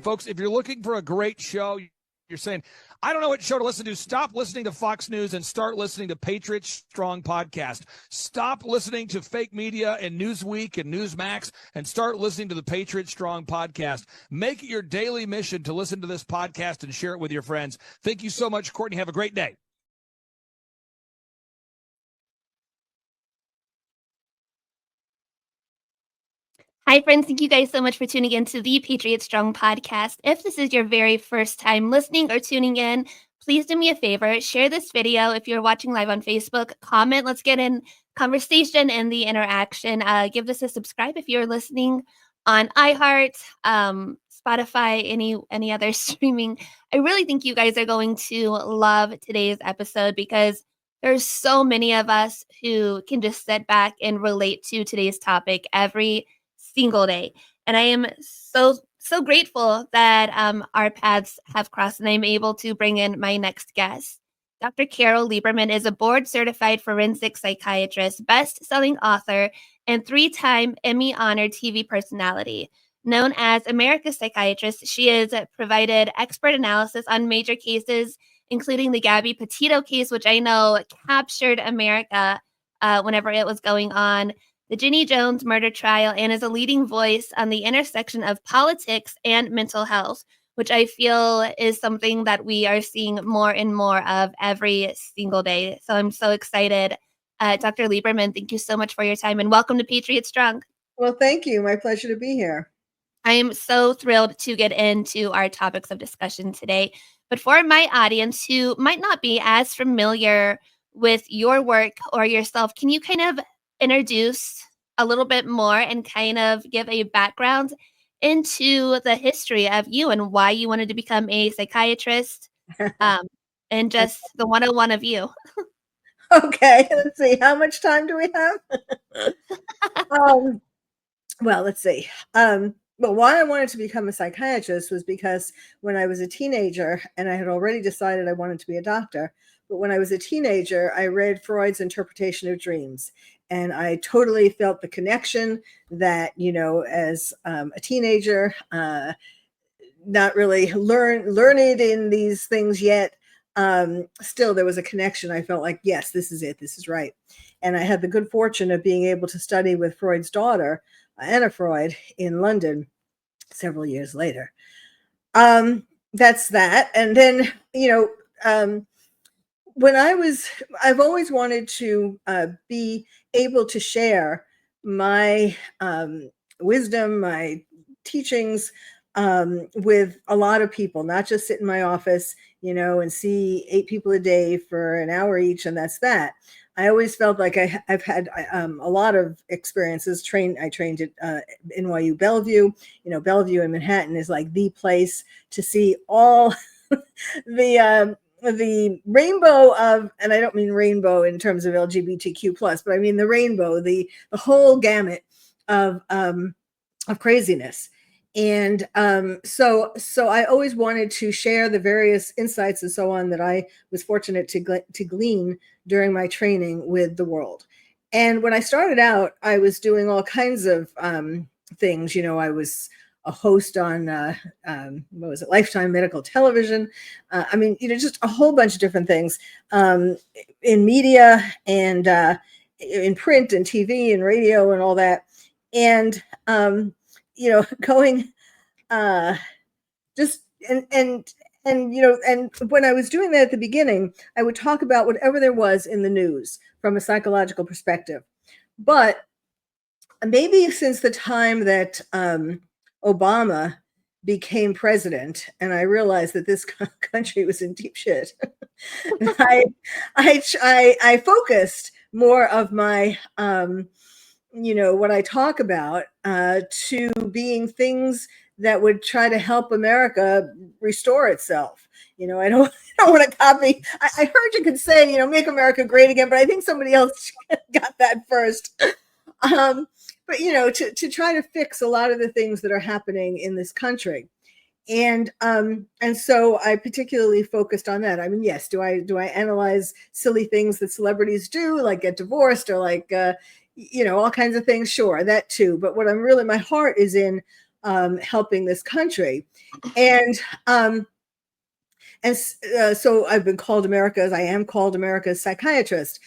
folks, if you're looking for a great show, you're saying, I don't know what show to listen to. Stop listening to Fox News and start listening to Patriot Strong Podcast. Stop listening to fake media and Newsweek and Newsmax and start listening to the Patriot Strong Podcast. Make it your daily mission to listen to this podcast and share it with your friends. Thank you so much, Courtney. Have a great day. Hi, friends. Thank you guys so much for tuning in to the Patriot Strong podcast. If this is your very first time listening or tuning in, please do me a favor. Share this video if you're watching live on Facebook. Comment. Let's get in conversation and the interaction. Give this a subscribe if you're listening on iHeart, Spotify, any other streaming. I really think you guys are going to love today's episode because there's so many of us who can just sit back and relate to today's topic every single day. And I am so grateful that our paths have crossed and I'm able to bring in my next guest. Dr. Carole Lieberman is a board-certified forensic psychiatrist, best-selling author, and 3-time Emmy-honored TV personality. Known as America's Psychiatrist, she has provided expert analysis on major cases, including the Gabby Petito case, which I know captured America whenever it was going on, the Ginny Jones murder trial, and is a leading voice on the intersection of politics and mental health, which I feel is something that we are seeing more and more of every single day. So I'm so excited. Dr. Lieberman, thank you so much for your time and welcome to Patriot Strong. Well, thank you. My pleasure to be here. I am so thrilled to get into our topics of discussion today. But for my audience who might not be as familiar with your work or yourself, can you kind of introduce a little bit more and kind of give a background into the history of you and why you wanted to become a psychiatrist and just the 101 of you? Okay, let's see. How much time do we have? Well, let's see. But why I wanted to become a psychiatrist was because when I was a teenager, and I had already decided I wanted to be a doctor, but when I was a teenager, I read Freud's interpretation of dreams. And I totally felt the connection that, as a teenager, not really learned in these things yet, still there was a connection. I felt like, yes, this is it. This is right. And I had the good fortune of being able to study with Freud's daughter, Anna Freud, in London several years later. That's that. And then, I've always wanted to be able to share my wisdom, my teachings with a lot of people, not just sit in my office, and see 8 people a day for an hour each, and that's that. I always felt like I've had a lot of experiences. I trained at NYU Bellevue. Bellevue in Manhattan is like the place to see all the rainbow of, and I don't mean rainbow in terms of LGBTQ+, but I mean the rainbow, the whole gamut of craziness. And so I always wanted to share the various insights and so on that I was fortunate to glean during my training with the world. And when I started out, I was doing all kinds of things. I was a host on, Lifetime Medical Television. Just a whole bunch of different things in media and in print and TV and radio and all that. And, going and when I was doing that at the beginning, I would talk about whatever there was in the news from a psychological perspective. But maybe since the time that Obama became president, and I realized that this country was in deep shit, I focused more of my, what I talk about to being things that would try to help America restore itself. I don't want to copy. I heard you could say, make America great again, but I think somebody else got that first. But to try to fix a lot of the things that are happening in this country. And so I particularly focused on that. I mean, yes, do I analyze silly things that celebrities do, like get divorced or like all kinds of things? Sure, that too. But what my heart is in helping this country. And so I've been called I am called America's psychiatrist.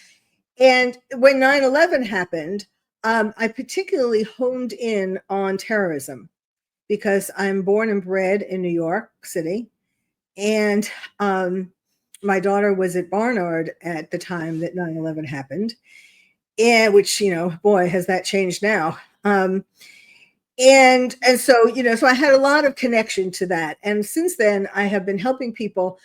And when 9/11 happened, I particularly honed in on terrorism because I'm born and bred in New York City. And my daughter was at Barnard at the time that 9/11 happened. And which, boy, has that changed now. And so, so I had a lot of connection to that. And since then, I have been helping people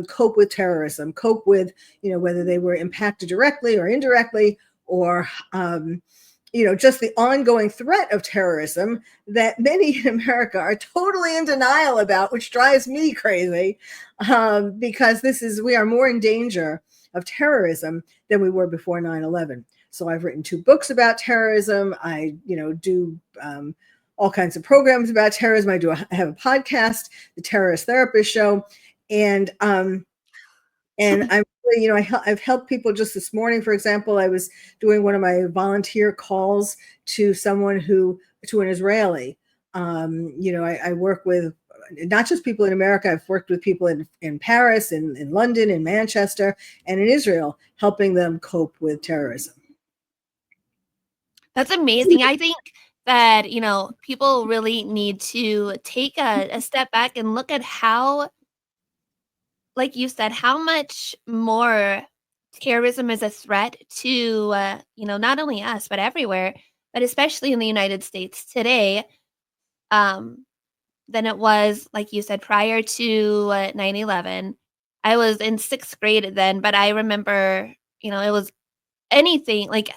cope with terrorism, cope with, whether they were impacted directly or indirectly, or, just the ongoing threat of terrorism that many in America are totally in denial about, which drives me crazy, because we are more in danger of terrorism than we were before 9/11. So I've written 2 books about terrorism. I, do all kinds of programs about terrorism. I have a podcast, the Terrorist Therapist Show, and I'm really, I've helped people. Just this morning, for example, I was doing one of my volunteer calls to an Israeli. I work with not just people in America. I've worked with people in Paris, in London, in Manchester, and in Israel, helping them cope with terrorism. That's amazing. I think that, people really need to take a step back and look at how, like you said, how much more terrorism is a threat to, not only us, but everywhere, but especially in the United States today, than it was, like you said, prior to 9/11. I was in 6th grade then, but I remember, it was anything, like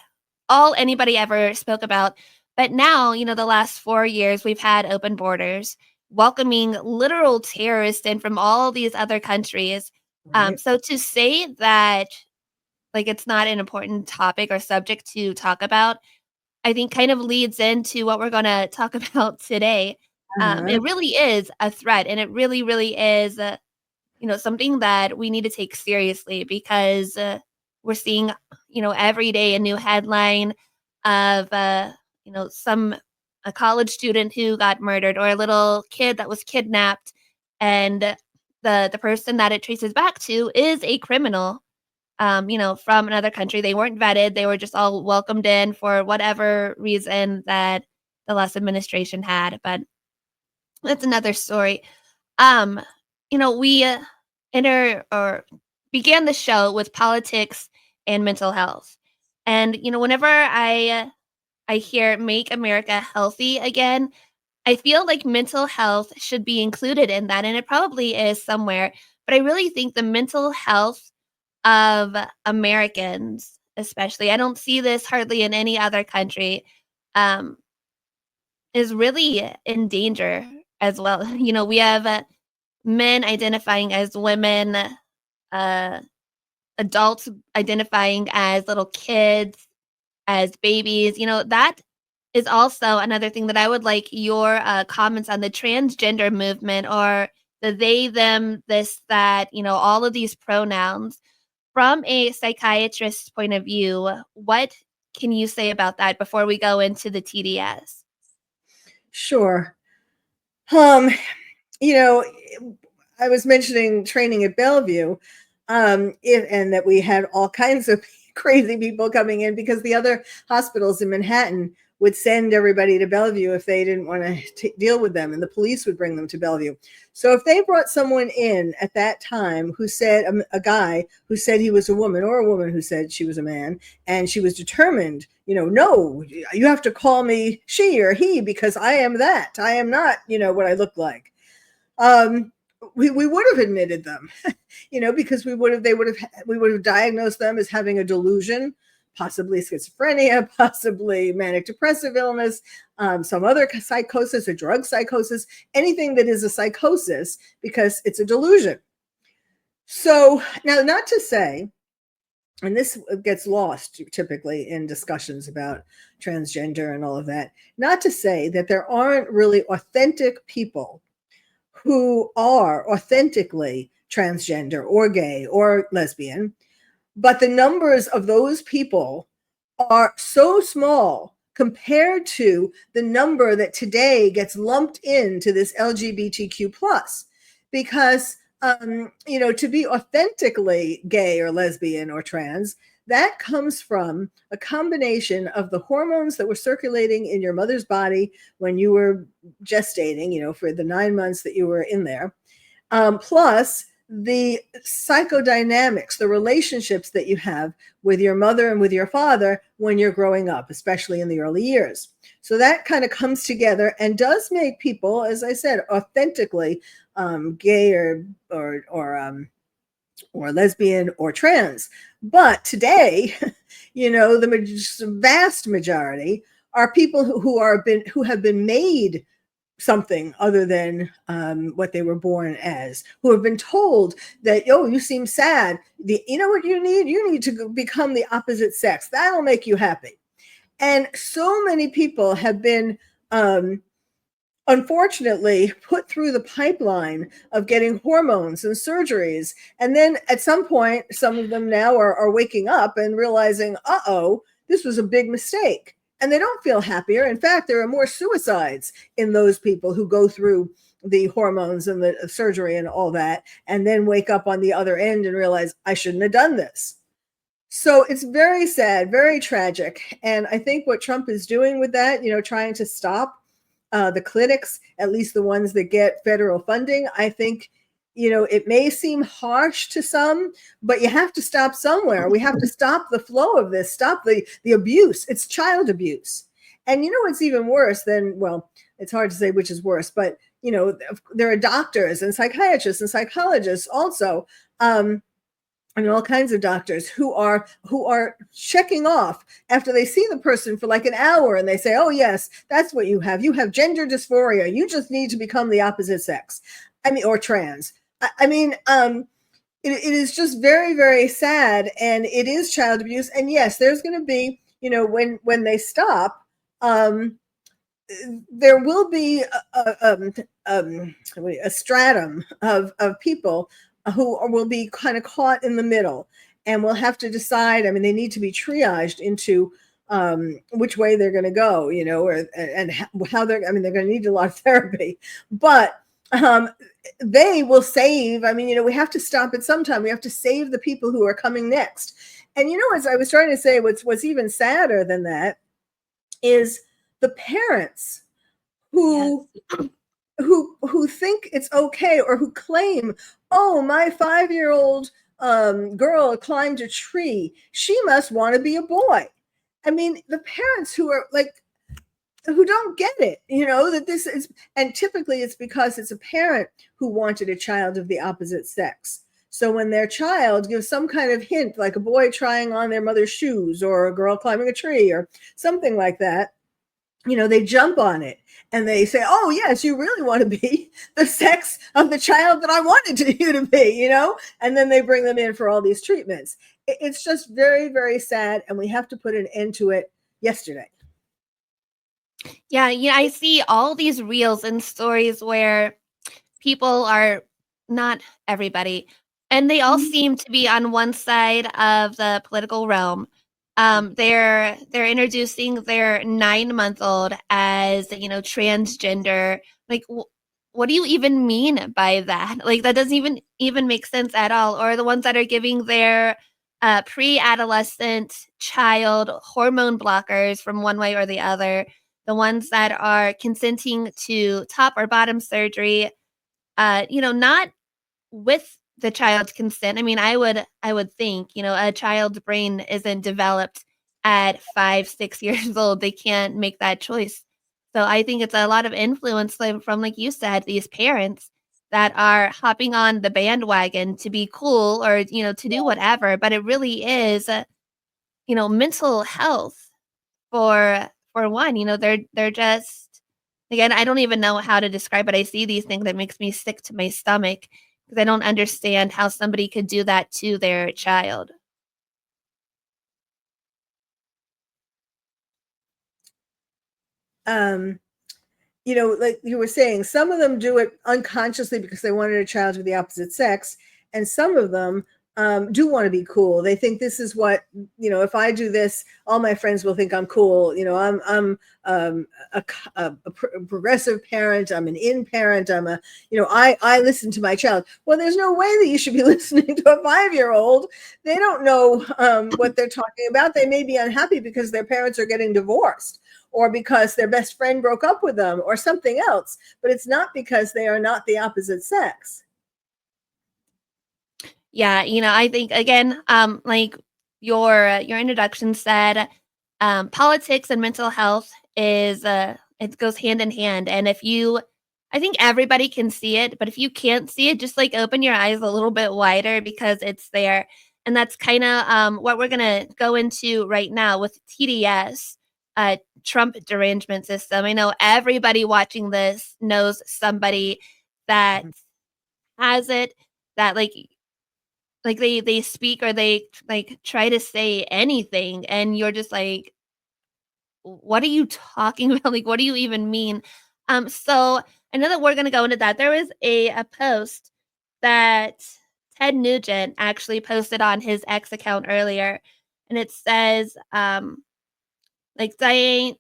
all anybody ever spoke about. But now, the last 4 years, we've had open borders, welcoming literal terrorists in from all these other countries. Right. So to say that, like, it's not an important topic or subject to talk about, I think kind of leads into what we're going to talk about today. It really is a threat, and it really, really is, something that we need to take seriously, because we're seeing, every day a new headline of, a college student who got murdered, or a little kid that was kidnapped, and the person that it traces back to is a criminal, from another country. They weren't vetted. They were just all welcomed in for whatever reason that the last administration had. But that's another story. Um, we began the show with politics and mental health. And, whenever I hear "Make America Healthy Again," I feel like mental health should be included in that, and it probably is somewhere. But I really think the mental health of Americans, especially, I don't see this hardly in any other country, um, is really in danger as well. We have men identifying as women, uh, adults identifying as little kids, as babies. That is also another thing that I would like your comments on: the transgender movement, or the they, them, this, that, all of these pronouns. From a psychiatrist's point of view, what can you say about that before we go into the TDS? Sure. I was mentioning training at Bellevue, and that we had all kinds of crazy people coming in because the other hospitals in Manhattan would send everybody to Bellevue if they didn't want to deal with them, and the police would bring them to Bellevue. So if they brought someone in at that time who said, a guy who said he was a woman, or a woman who said she was a man, and she was determined, no, you have to call me she or he because I am that. I am not, what I look like. We would have admitted them, because we would have diagnosed them as having a delusion, possibly schizophrenia, possibly manic depressive illness, some other psychosis, a drug psychosis, anything that is a psychosis, because it's a delusion. So now, not to say, and this gets lost typically in discussions about transgender and all of that, not to say that there aren't really authentic people who are authentically transgender or gay or lesbian, but the numbers of those people are so small compared to the number that today gets lumped into this LGBTQ plus. Because, to be authentically gay or lesbian or trans, that comes from a combination of the hormones that were circulating in your mother's body when you were gestating, for the 9 months that you were in there, plus the psychodynamics, the relationships that you have with your mother and with your father when you're growing up, especially in the early years. So that kind of comes together and does make people, as I said, authentically gay or lesbian or trans. But today, the vast majority are people who have been made something other than what they were born as, who have been told that, oh, you seem sad. You know what you need? You need to become the opposite sex. That'll make you happy. And so many people have been, unfortunately, put through the pipeline of getting hormones and surgeries. And then at some point, some of them now are waking up and realizing, this was a big mistake. And they don't feel happier. In fact, there are more suicides in those people who go through the hormones and the surgery and all that, and then wake up on the other end and realize, I shouldn't have done this. So it's very sad, very tragic. And I think what Trump is doing with that, trying to stop the clinics, at least the ones that get federal funding, I think, it may seem harsh to some, but you have to stop somewhere. We have to stop the flow of this, stop the abuse. It's child abuse. And what's even worse than, well, it's hard to say which is worse, but, there are doctors and psychiatrists and psychologists also, all kinds of doctors who are checking off after they see the person for like an hour and they say, oh, yes, that's what you have. You have gender dysphoria. You just need to become the opposite sex. Or trans. It is just very, very sad, and it is child abuse. And yes, there's going to be, when they stop, there will be a stratum of people who will be kind of caught in the middle, and will have to decide. They need to be triaged into which way they're going to go, and how they're going to need a lot of therapy, but they will save. We have to stop at some time. We have to save the people who are coming next. And, as I was trying to say, what's even sadder than that is the parents who, yes, who think it's okay, or who claim, oh, my 5-year-old girl climbed a tree. She must want to be a boy. The parents who are who don't get it, that this is, and typically it's because it's a parent who wanted a child of the opposite sex. So when their child gives some kind of hint, like a boy trying on their mother's shoes or a girl climbing a tree or something like that, they jump on it and they say, oh, yes, you really want to be the sex of the child that I wanted you to be, and then they bring them in for all these treatments. It's just very, very sad. And we have to put an end to it yesterday. Yeah, I see all these reels and stories where people are, not everybody, and they all seem to be on one side of the political realm. They're introducing their 9-month-old as, transgender. What do you even mean by that? That doesn't even make sense at all. Or the ones that are giving their pre-adolescent child hormone blockers from one way or the other. The ones that are consenting to top or bottom surgery, not with the child's consent. I would think, a child's brain isn't developed at 5-6 years old. They can't make that choice. So I think it's a lot of influence from, like you said, these parents that are hopping on the bandwagon to be cool or, to do whatever. But it really is, mental health for one. They're just, again, I don't even know how to describe it. I see these things that makes me sick to my stomach because I don't understand how somebody could do that to their child. Like you were saying, some of them do it unconsciously because they wanted a child of the opposite sex, and some of them do want to be cool. They think this is what, if I do this, all my friends will think I'm cool. I'm a progressive parent. I'm an in parent. I listen to my child. Well, there's no way that you should be listening to a 5-year-old. They don't know what they're talking about. They may be unhappy because their parents are getting divorced, or because their best friend broke up with them, or something else. But it's not because they are not the opposite sex. Yeah, I think again, like your introduction said, politics and mental health is it goes hand in hand. And I think everybody can see it, but if you can't see it, just like open your eyes a little bit wider because it's there. And that's kind of what we're gonna go into right now with TDS, Trump derangement system. I know everybody watching this knows somebody that has it, that like they speak or they like try to say anything and you're just like, what are you talking about? Like, what do you even mean? So I know that we're gonna go into that. There was a post that Ted Nugent actually posted on his X account earlier, and it says, like Dianne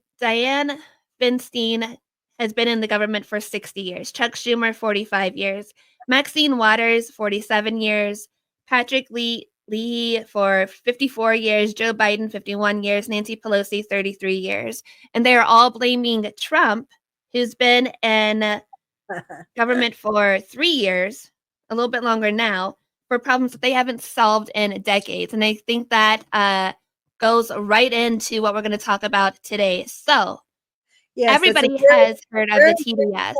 Feinstein has been in the government for 60 years, Chuck Schumer 45 years, Maxine Waters 47 years, Patrick Leahy for 54 years, Joe Biden 51 years, Nancy Pelosi 33 years. And they are all blaming Trump, who's been in government for 3 years, a little bit longer now, for problems that they haven't solved in decades. And I think that goes right into what we're going to talk about today. So, Yes, everybody has heard of the TDS.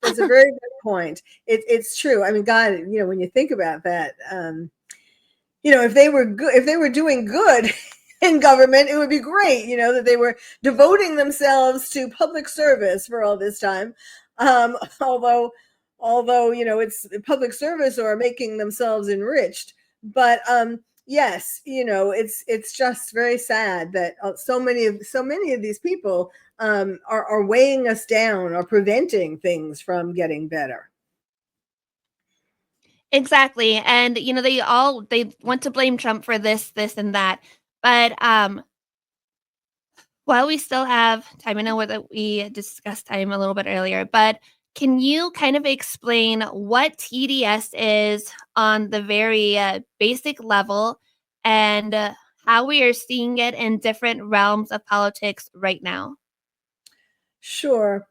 That's a very good point. It's true. I mean, God, when you think about that, if they were good, if they were doing good in government, it would be great, that they were devoting themselves to public service for all this time. Although, it's public service or making themselves enriched. But yes, it's just very sad that so many of these people are weighing us down or preventing things from getting better. Exactly. And they want to blame Trump for this, and that. But while we still have time, I know that we discussed time a little bit earlier, but can you kind of explain what TDS is on the very basic level, and how we are seeing it in different realms of politics right now? Sure.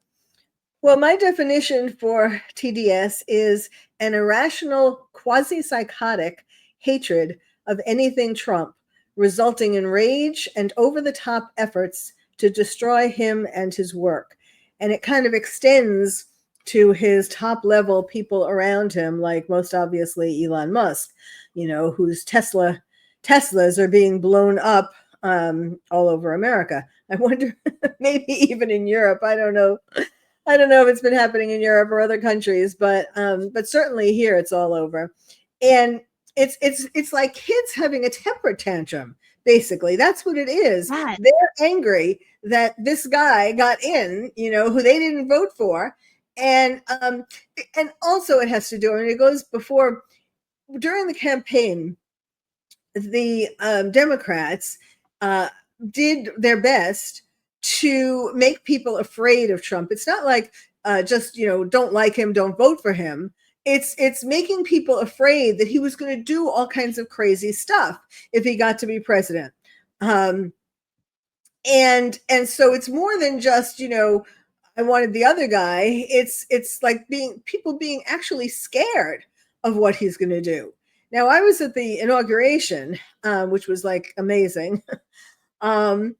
Well, my definition for TDS is an irrational, quasi-psychotic hatred of anything Trump, resulting in rage and over-the-top efforts to destroy him and his work. And it kind of extends to his top-level people around him, like most obviously Elon Musk, whose Teslas are being blown up all over America. I wonder, maybe even in Europe. I don't know if it's been happening in Europe or other countries, but certainly here it's all over. And it's like kids having a temper tantrum. Basically, that's what it is. Yes. They're angry that this guy got in, who they didn't vote for, and also it has to do. I mean, it goes before, during the campaign, the Democrats did their best to make people afraid of Trump. It's not like just don't like him, don't vote for him. It's making people afraid that he was going to do all kinds of crazy stuff if he got to be president. And so it's more than just I wanted the other guy. It's like people being actually scared of what he's going to do. Now, I was at the inauguration, which was like amazing. And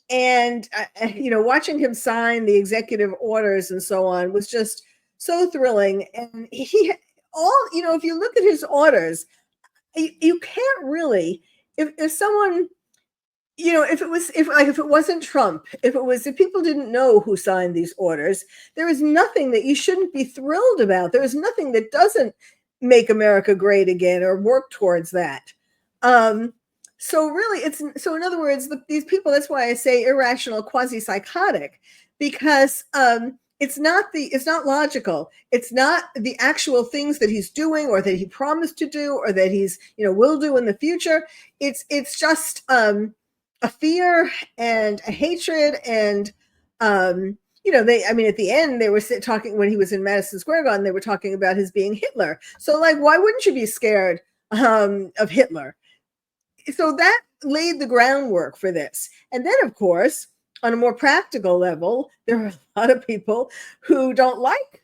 watching him sign the executive orders and so on was just so thrilling. And if you look at his orders, you can't really, if someone, if it wasn't Trump, if people didn't know who signed these orders, there is nothing that you shouldn't be thrilled about. There is nothing that doesn't make America great again or work towards that. So really, in other words, these people, that's why I say irrational, quasi-psychotic, because it's not logical. It's not the actual things that he's doing or that he promised to do or that he's, will do in the future. It's just a fear and a hatred and at the end they were talking when he was in Madison Square Garden, they were talking about his being Hitler. So like, why wouldn't you be scared of Hitler? So that laid the groundwork for this. And then, of course, on a more practical level, there are a lot of people who don't like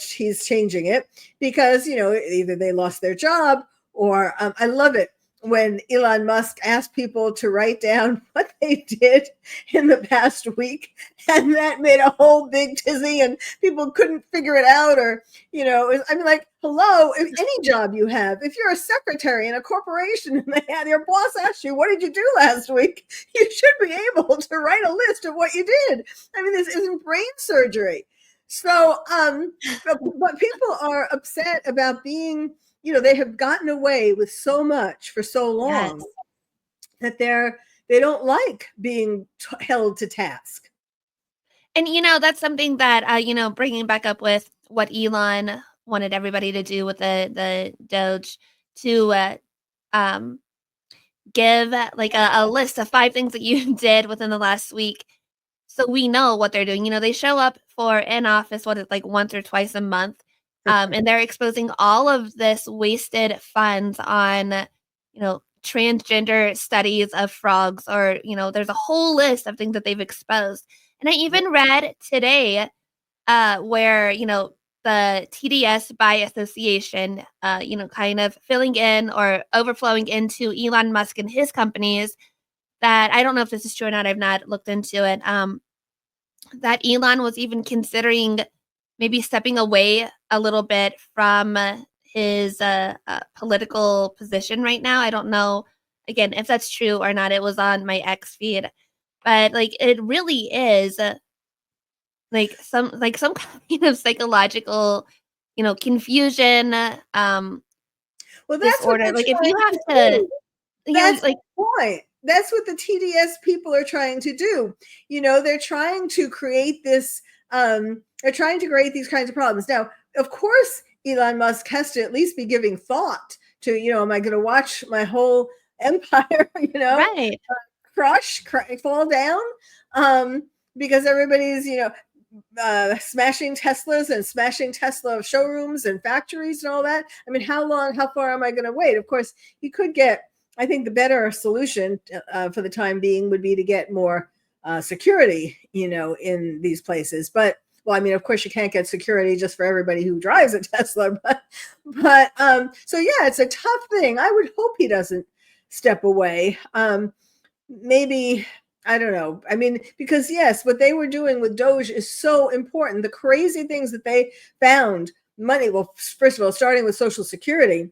he's changing it because, either they lost their job or I love it when Elon Musk asked people to write down what they did in the past week. And that made a whole big tizzy and people couldn't figure it out. Or, like, hello, if any job you have, if you're a secretary in a corporation and your boss asks you, what did you do last week? You should be able to write a list of what you did. I mean, this isn't brain surgery. So, but people are upset about being, they have gotten away with so much for so long that they don't like being held to task. And, that's something that, bringing back up with what Elon wanted everybody to do with the Doge to give like a list of 5 things that you did within the last week. So we know what they're doing. They show up for in office, once or twice a month. And they're exposing all of this wasted funds on, transgender studies of frogs or, there's a whole list of things that they've exposed. And I even read today where, the TDS by association, kind of filling in or overflowing into Elon Musk and his companies that I don't know if this is true or not. I've not looked into it. That Elon was even considering maybe stepping away a little bit from his political position right now. I don't know, again, if that's true or not. It was on my X feed. But it really is some kind of psychological, confusion, well, that's disorder. If you have to, that's the point. That's what the TDS people are trying to do. They're trying to create this. They're trying to create these kinds of problems. Now, of course, Elon Musk has to at least be giving thought to, am I going to watch my whole empire, right. crush, fall down? Because everybody's, smashing Teslas and smashing Tesla showrooms and factories and all that. I mean, how far am I going to wait? Of course, you could get, I think the better solution for the time being would be to get more security, in these places. But, well, I mean, of course, you can't get security just for everybody who drives a Tesla. But so, yeah, it's a tough thing. I would hope he doesn't step away. Maybe, I don't know. I mean, because, yes, what they were doing with Doge is so important. The crazy things that they found, money, well, first of all, starting with Social Security,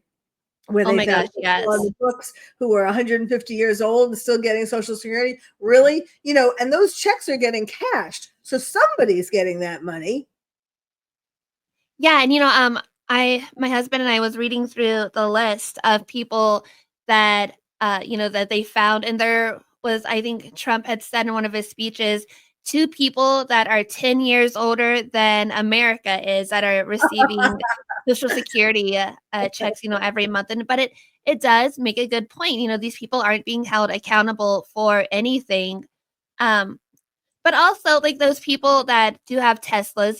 where they found people on the books who were 150 years old and still getting Social Security. Really? And those checks are getting cashed. So somebody's getting that money. Yeah. And, my husband and I was reading through the list of people that, that they found. And there was, I think Trump had said in one of his speeches, 2 people that are 10 years older than America is that are receiving Social Security checks, every month. But it does make a good point. These people aren't being held accountable for anything. But also those people that do have Teslas,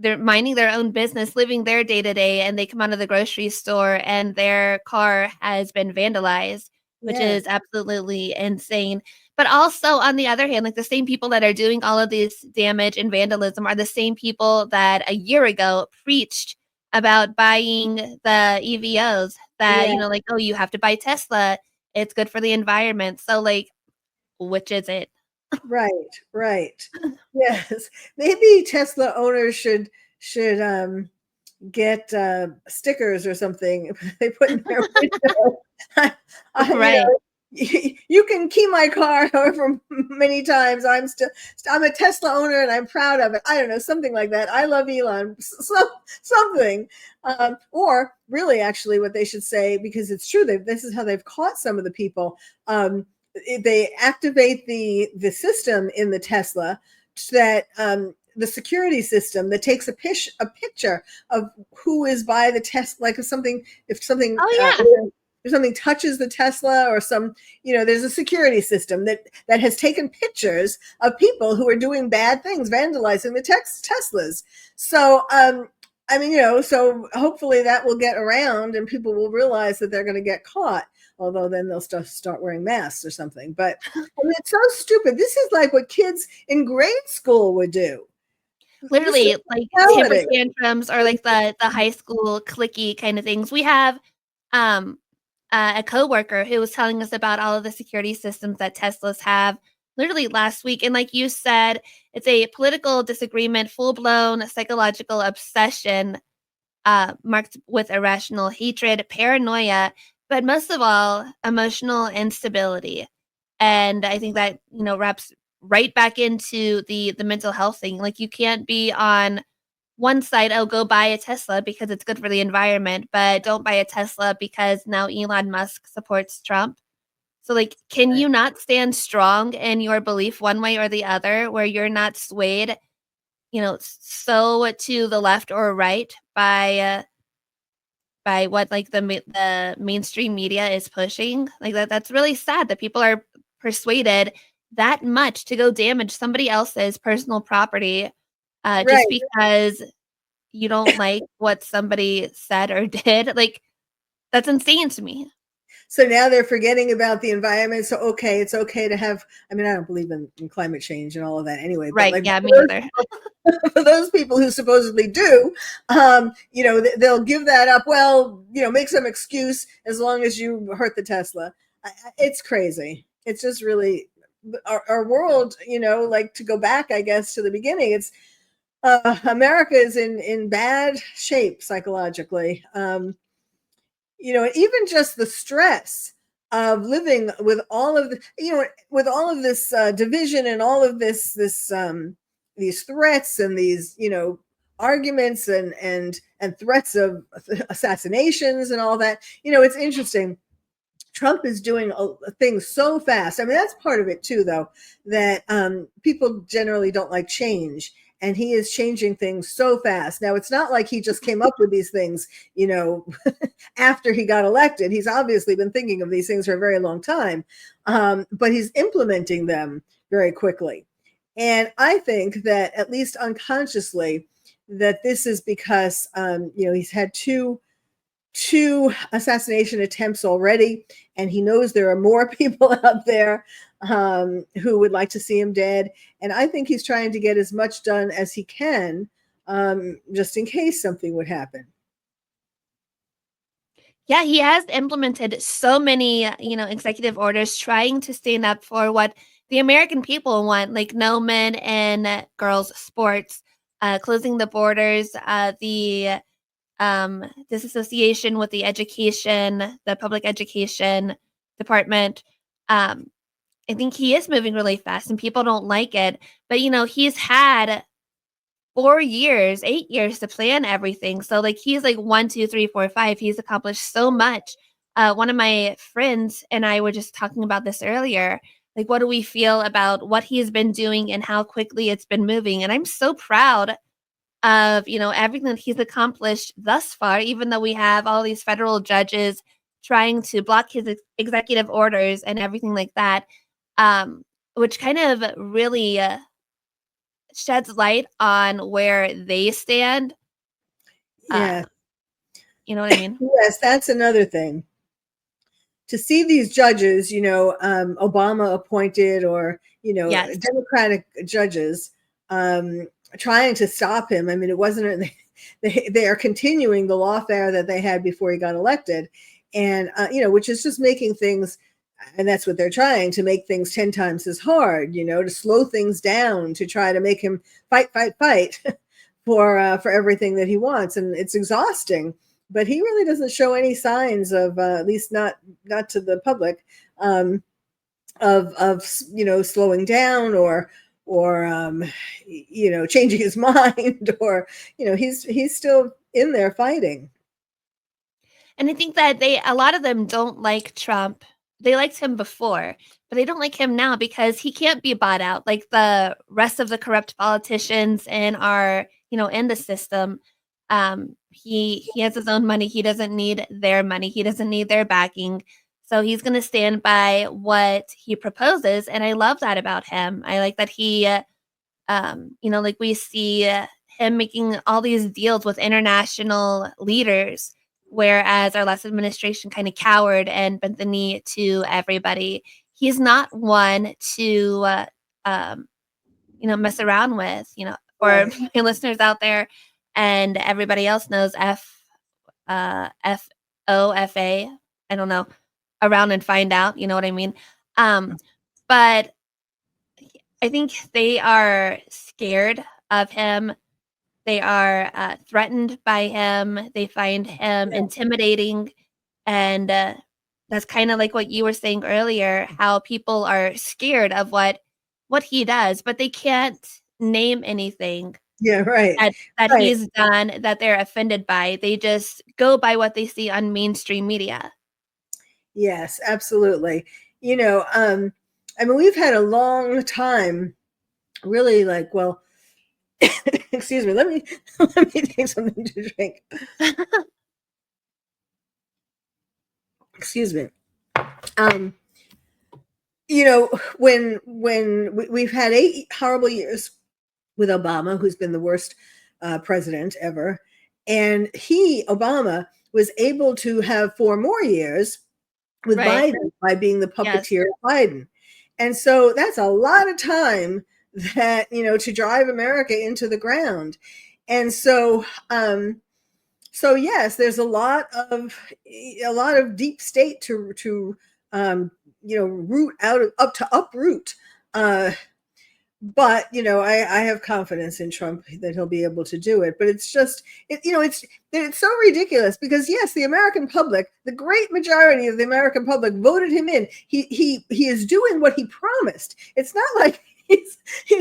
they're minding their own business, living their day to day, and they come out of the grocery store and their car has been vandalized, which is absolutely insane. But also, on the other hand, the same people that are doing all of this damage and vandalism are the same people that a year ago preached about buying the EVOs that, oh, you have to buy Tesla. It's good for the environment. So, which is it? Right. Yes. Maybe Tesla owners should get stickers or something they put in their window. Right. You can key my car however many times. I'm a Tesla owner and I'm proud of it. I don't know, something like that. I love Elon. Something. Or really, actually, what they should say, because it's true, this is how they've caught some of the people. They activate the system in the Tesla that the security system that takes a picture of who is by the test, like if something Oh yeah. if something touches the Tesla or some, there's a security system that has taken pictures of people who are doing bad things, vandalizing the Teslas. So, so hopefully that will get around and people will realize that they're going to get caught. Although then they'll start wearing masks or something. But it's so stupid. This is like what kids in grade school would do. Literally, like temper tantrums or like the high school cliquey kind of things. We have a coworker who was telling us about all of the security systems that Teslas have literally last week. And like you said, it's a political disagreement, full-blown psychological obsession, marked with irrational hatred, paranoia, but most of all, emotional instability. And I think that, wraps right back into the mental health thing. Like you can't be on one side, oh, go buy a Tesla because it's good for the environment, but don't buy a Tesla because now Elon Musk supports Trump. So, like, can you not stand strong in your belief one way or the other, where you're not swayed, so to the left or right by what like the mainstream media is pushing? Like that's really sad that people are persuaded that much to go damage somebody else's personal property. Just because you don't like what somebody said or did. Like, that's insane to me. So now they're forgetting about the environment. So, it's okay to have, I don't believe in climate change and all of that anyway. Right, but like, yeah, me neither. For those people who supposedly do, they'll give that up. Well, make some excuse as long as you hurt the Tesla. It's crazy. It's just really, our world, like to go back, I guess, to the beginning, it's, America is in bad shape psychologically. Even just the stress of living with all of this division and all of these threats and these arguments and threats of assassinations and all that. It's interesting. Trump is doing things so fast. That's part of it too, though, that people generally don't like change. And he is changing things so fast. Now, it's not like he just came up with these things, after he got elected. He's obviously been thinking of these things for a very long time, but he's implementing them very quickly. And I think that, at least unconsciously, that this is because, he's had two assassination attempts already, and he knows there are more people out there who would like to see him dead. And I think he's trying to get as much done as he can, just in case something would happen. Yeah, he has implemented so many, executive orders trying to stand up for what the American people want, like no men and girls sports, closing the borders, the disassociation with the public education department. I think he is moving really fast and people don't like it. But, he's had 8 years to plan everything. So, like, he's like 1, 2, 3, 4, 5. He's accomplished so much. One of my friends and I were just talking about this earlier. Like, what do we feel about what he's been doing and how quickly it's been moving? And I'm so proud of, everything that he's accomplished thus far, even though we have all these federal judges trying to block his executive orders and everything like that, which kind of really sheds light on where they stand. Yeah. You know what I mean? Yes, that's another thing. To see these judges, Obama appointed or, Yes. Democratic judges trying to stop him. It wasn't, they are continuing the lawfare that they had before he got elected. And, which is just making things, and that's what they're trying to make things 10 times as hard, to slow things down, to try to make him fight for everything that he wants. And it's exhausting, but he really doesn't show any signs of, at least not to the public, of slowing down or changing his mind, or he's still in there fighting. And I think that a lot of them don't like Trump. They liked him before, but they don't like him now because he can't be bought out like the rest of the corrupt politicians in our, in the system. He has his own money. He doesn't need their money. He doesn't need their backing. So he's going to stand by what he proposes, and I love that about him. I like that he, like we see him making all these deals with international leaders, whereas our last administration kind of cowered and bent the knee to everybody. He's not one to, mess around with, for Right. my listeners out there and everybody else knows FOFA. I don't know, around and find out, you know what I mean? But I think they are scared of him. They are threatened by him. They find him intimidating. And that's kind of like what you were saying earlier, how people are scared of what he does, but they can't name anything Yeah, right. that Right. he's done that they're offended by. They just go by what they see on mainstream media. Yes, absolutely. I mean, we've had a long time, really, like, well, excuse me, let me take something to drink. Excuse me. When we've had 8 horrible years with Obama, who's been the worst president ever, and Obama was able to have 4 more years with Right. Biden by being the Yes. puppeteer of Biden. And so that's a lot of time that, to drive America into the ground. And so, so yes, there's a lot of deep state to root out of, up to uproot. But I have confidence in Trump that he'll be able to do it. But it's just it's so ridiculous because yes, the American public, the great majority of the American public voted him in. He is doing what he promised. It's not like he's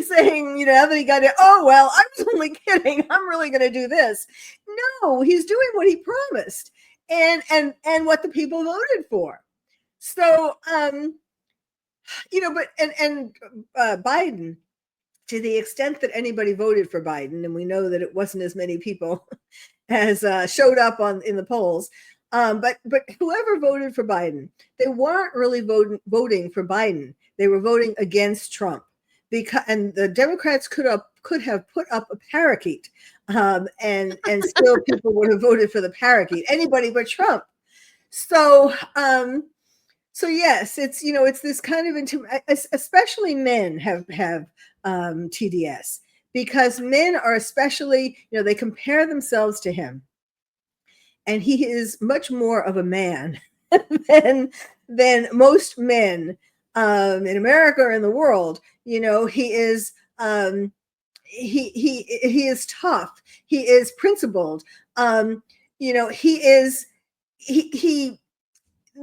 saying, now that he got it, oh well, I was only kidding. I'm really going to do this. No, he's doing what he promised and what the people voted for. So but Biden, to the extent that anybody voted for Biden, and we know that it wasn't as many people as showed up in the polls, but whoever voted for Biden, they weren't really voting for Biden. They were voting against Trump, and the Democrats could have put up a parakeet, and still people would have voted for the parakeet. Anybody but Trump. So. So yes, it's this kind of especially men have TDS, because men are especially, they compare themselves to him, and he is much more of a man than most men in America or in the world. He is he is tough. He is principled. He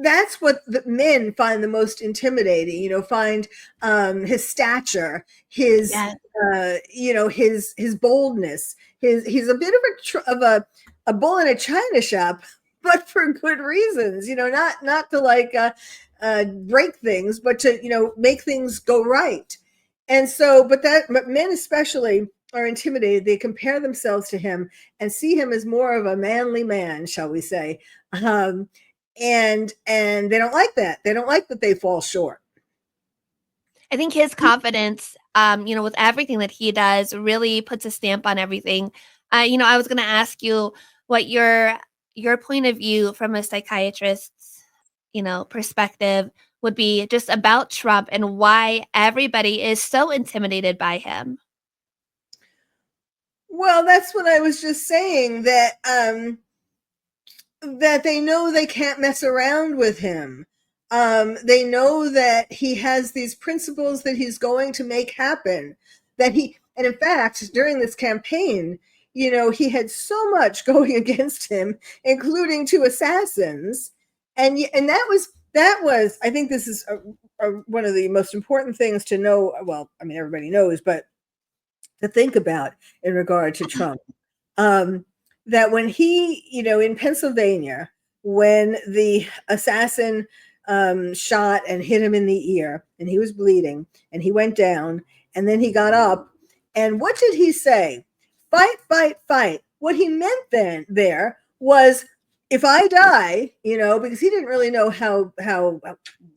that's what the men find the most intimidating, find his stature, his his boldness, he's a bit of a bull in a china shop, but for good reasons, not to like break things, but to make things go right. And so but men especially are intimidated. They compare themselves to him and see him as more of a manly man, shall we say. And they don't like that. They don't like that they fall short. I think his confidence, with everything that he does, really puts a stamp on everything. I was going to ask you what your point of view from a psychiatrist's, perspective would be just about Trump and why everybody is so intimidated by him. Well, that's what I was just saying, that that they know they can't mess around with him. They know that he has these principles that he's going to make happen. And in fact, during this campaign, he had so much going against him, including 2 assassins, and that was. I think this is one of the most important things to know. Well, I mean, everybody knows, but to think about in regard to Trump. That when he, in Pennsylvania, when the assassin shot and hit him in the ear, and he was bleeding, and he went down, and then he got up, and what did he say? Fight, fight, fight. What he meant then there was, if I die, because he didn't really know how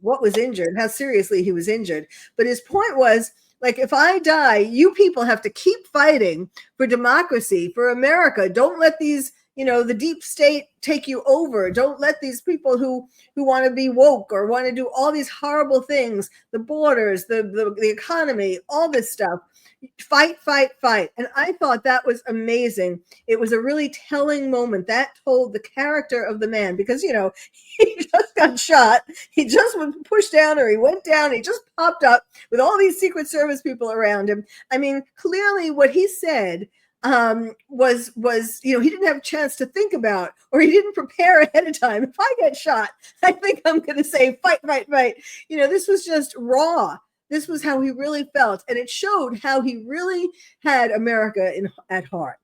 what was injured, how seriously he was injured, but his point was, like, if I die, you people have to keep fighting for democracy, for America. Don't let these, the deep state take you over. Don't let these people who want to be woke or want to do all these horrible things, the borders, the economy, all this stuff. Fight, fight, fight. And I thought that was amazing. It was a really telling moment that told the character of the man, because, he just got shot. He just was pushed down, or he went down. He just popped up with all these Secret Service people around him. I mean, clearly what he said was he didn't have a chance to think about, or he didn't prepare ahead of time. If I get shot, I think I'm going to say fight, fight, fight. This was just raw. This was how he really felt, and it showed how he really had America at heart.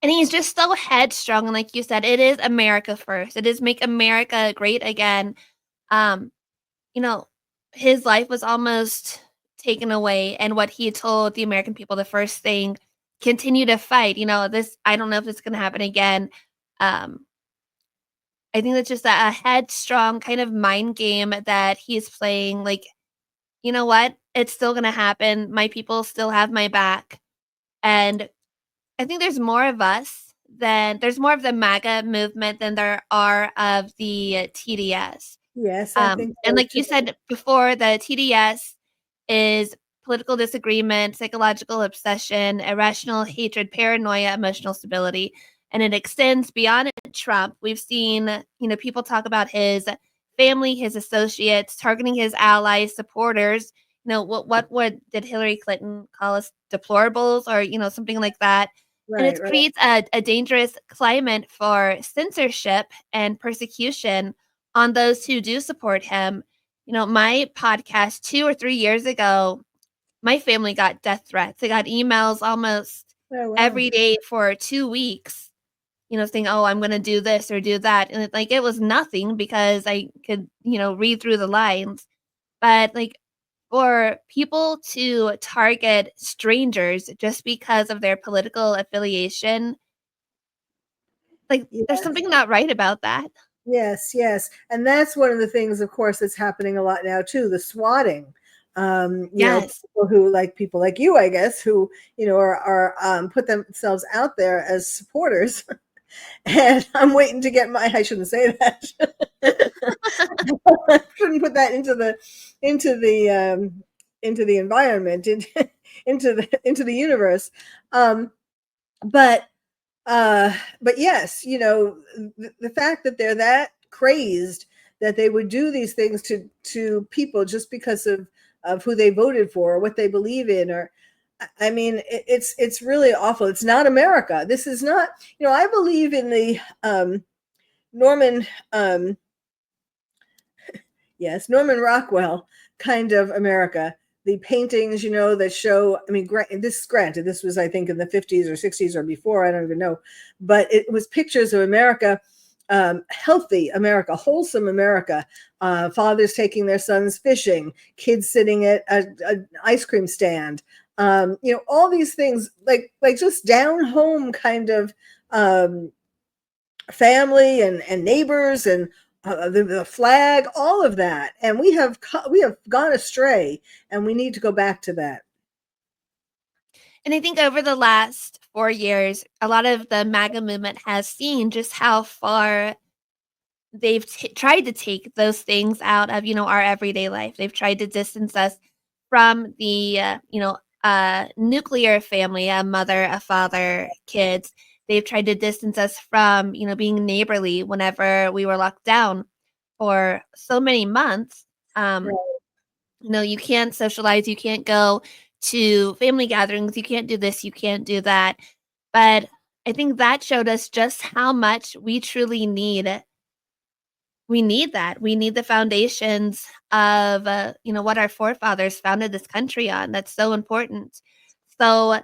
And he's just so headstrong, and like you said, it is America first. It is make America great again. His life was almost taken away, and what he told the American people, the first thing, continue to fight. This, I don't know if it's going to happen again. I think that's just a headstrong kind of mind game that he's playing. Like, you know what? It's still going to happen. My people still have my back. And I think there's more of the MAGA movement than there are of the TDS. Yes, I think so and like too. you said before, the TDS is political disagreement, psychological obsession, irrational hatred, paranoia, emotional stability. And it extends beyond Trump. We've seen, people talk about his family, his associates, targeting his allies, supporters. Did Hillary Clinton call us deplorables, or, something like that? And it creates a dangerous climate for censorship and persecution on those who do support him. My podcast 2 or 3 years ago, my family got death threats. They got emails almost every day for 2 weeks, saying, oh, I'm going to do this or do that. And it was nothing because I could, read through the lines. But for people to target strangers just because of their political affiliation, there's something not right about that. Yes, yes. And that's one of the things, of course, that's happening a lot now too, the swatting. Yes. People like you, I guess, who, are put themselves out there as supporters. And I'm waiting to get I shouldn't say that. I shouldn't put that into the environment, into the universe. But yes, the fact that they're that crazed that they would do these things to people just because of who they voted for or what they believe in, or I mean, it's really awful. It's not America. This is not, I believe in the Norman Norman Rockwell kind of America. The paintings, that show, I mean, granted, this was, I think, in the 50s or 60s or before, I don't even know, but it was pictures of America, healthy America, wholesome America, fathers taking their sons fishing, kids sitting at an ice cream stand, all these things, like just down home kind of family and neighbors and the flag, all of that. And we have gone astray, and we need to go back to that. And I think over the last 4 years, a lot of the MAGA movement has seen just how far they've tried to take those things out of, our everyday life. They've tried to distance us from the, nuclear family, a mother, a father, kids. They've tried to distance us from, being neighborly whenever we were locked down for so many months. Right. You can't socialize, you can't go to family gatherings, you can't do this, you can't do that. But I think that showed us just how much we truly need that. We need the foundations of, what our forefathers founded this country on. That's so important. So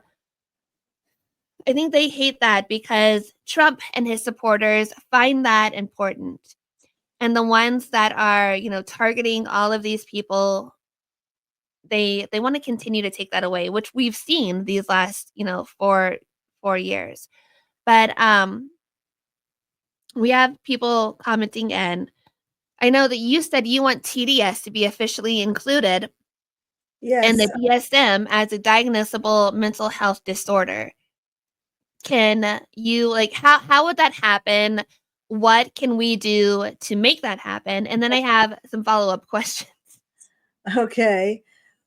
I think they hate that because Trump and his supporters find that important. And the ones that are, targeting all of these people, they want to continue to take that away, which we've seen these last, 4 years. But we have people commenting in. I know that you said you want TDS to be officially included in the DSM as a diagnosable mental health disorder. Can you, how would that happen? What can we do to make that happen? And then I have some follow-up questions. Okay.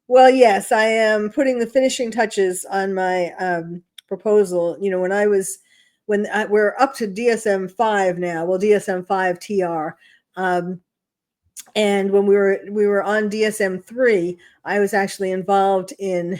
Well, yes, I am putting the finishing touches on my proposal. We're up to DSM-5 now. Well, DSM-5 TR. And when we were on DSM-3, I was actually involved in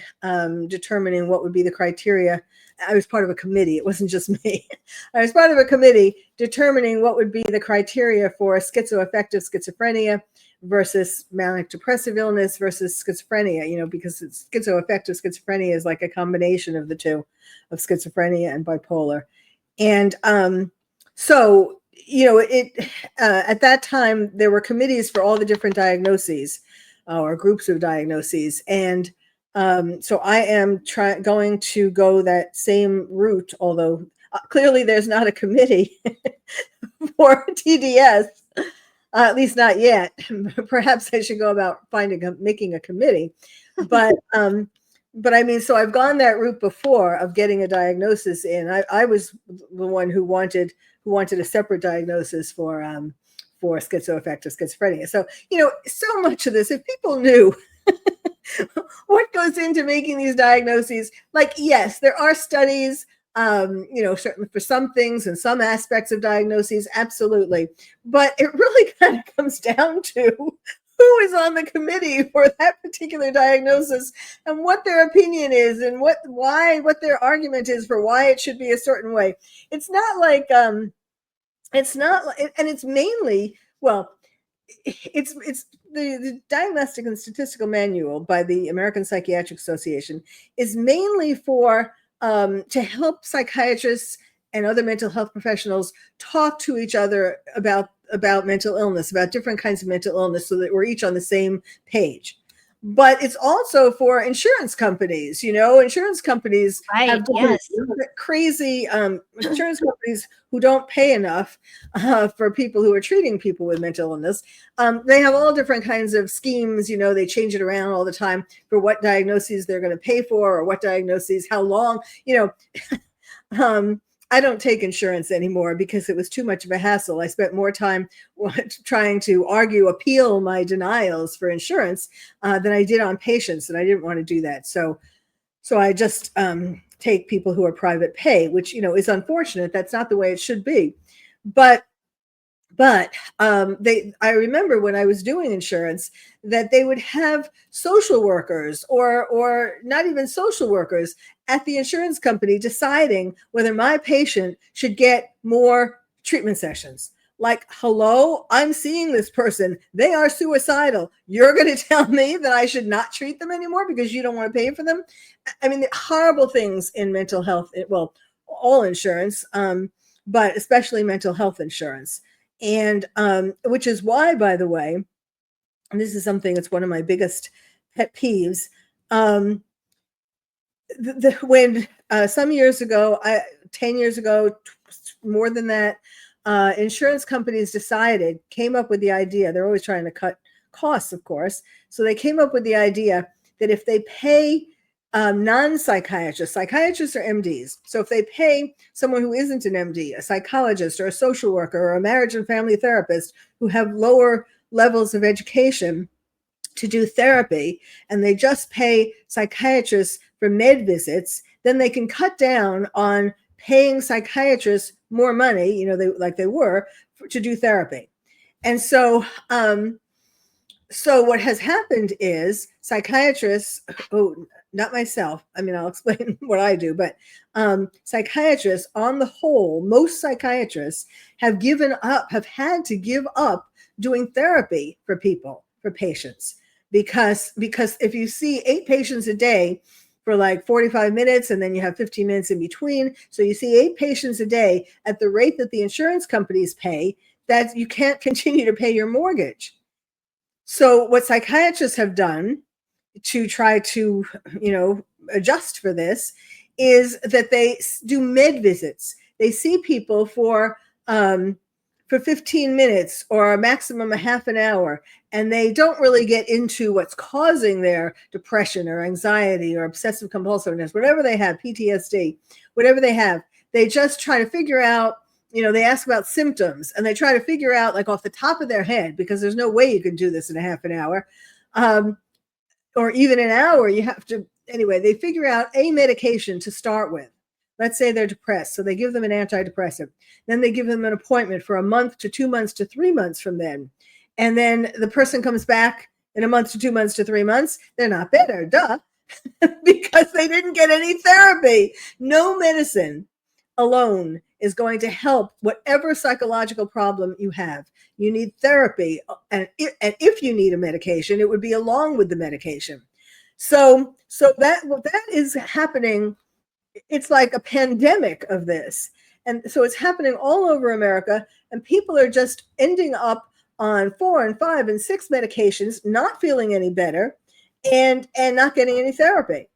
determining what would be the criteria. I was part of a committee. It wasn't just me. I was part of a committee determining what would be the criteria for schizoaffective schizophrenia versus manic depressive illness versus schizophrenia, because schizoaffective schizophrenia is like a combination of the two, of schizophrenia and bipolar. And so at that time, there were committees for all the different diagnoses or groups of diagnoses. And so I am going to go that same route, although clearly there's not a committee for TDS, at least not yet. Perhaps I should go about making a committee. But I mean, so I've gone that route before of getting a diagnosis in. I was the one who wanted a separate diagnosis for schizoaffective schizophrenia. So, so much of this, if people knew what goes into making these diagnoses, yes, there are studies, certainly for some things and some aspects of diagnoses, absolutely. But it really kind of comes down to who is on the committee for that particular diagnosis and what their opinion is and what their argument is for why it should be a certain way. It's not like, and it's mainly, it's the Diagnostic and Statistical Manual by the American Psychiatric Association is mainly for to help psychiatrists and other mental health professionals talk to each other about mental illness, about different kinds of mental illness, so that we're each on the same page. But it's also for insurance companies. Insurance companies have crazy insurance companies who don't pay enough for people who are treating people with mental illness. They have all different kinds of schemes. They change it around all the time for what diagnoses they're going to pay for or what diagnoses, how long. I don't take insurance anymore because it was too much of a hassle. I spent more time trying to appeal my denials for insurance than I did on patients, and I didn't want to do that. So I just take people who are private pay, which is unfortunate. That's not the way it should be. But I remember when I was doing insurance that they would have social workers or not even social workers at the insurance company deciding whether my patient should get more treatment sessions. Like, hello, I'm seeing this person. They are suicidal. You're going to tell me that I should not treat them anymore because you don't want to pay for them? I mean, the horrible things in mental health, all insurance, but especially mental health insurance. And which is why, by the way, and this is something that's one of my biggest pet peeves, when some years ago, 10 years ago, more than that, insurance companies came up with the idea, they're always trying to cut costs, of course. So they came up with the idea that if they pay non-psychiatrists, psychiatrists or MDs. So if they pay someone who isn't an MD, a psychologist or a social worker or a marriage and family therapist who have lower levels of education to do therapy, and they just pay psychiatrists for med visits, then they can cut down on paying psychiatrists more money, they were, to do therapy. And so, so what has happened is psychiatrists, not myself, I mean, I'll explain what I do, but psychiatrists on the whole, most psychiatrists have had to give up doing therapy for patients. Because if you see 8 patients a day for like 45 minutes and then you have 15 minutes in between, so you see 8 patients a day at the rate that the insurance companies pay, that you can't continue to pay your mortgage. So what psychiatrists have done to try to, adjust for this is that they do med visits. They see people for 15 minutes or a maximum of half an hour, and they don't really get into what's causing their depression or anxiety or obsessive compulsiveness, whatever they have, PTSD, whatever they have. They just try to figure out, they ask about symptoms, and they try to figure out, like, off the top of their head, because there's no way you can do this in a half an hour, or even an hour. You have to, anyway, they figure out a medication to start with. Let's say they're depressed, so they give them an antidepressant. Then they give them an appointment for a month to 2 months to 3 months from then. And then the person comes back in a month to 2 months to 3 months. They're not better, duh, because they didn't get any therapy. No medicine alone is going to help whatever psychological problem you have. You need therapy. And if you need a medication, it would be along with the medication. So that is happening. It's like a pandemic of this. And so it's happening all over America, and people are just ending up on 4 and 5 and 6 medications, not feeling any better, and not getting any therapy.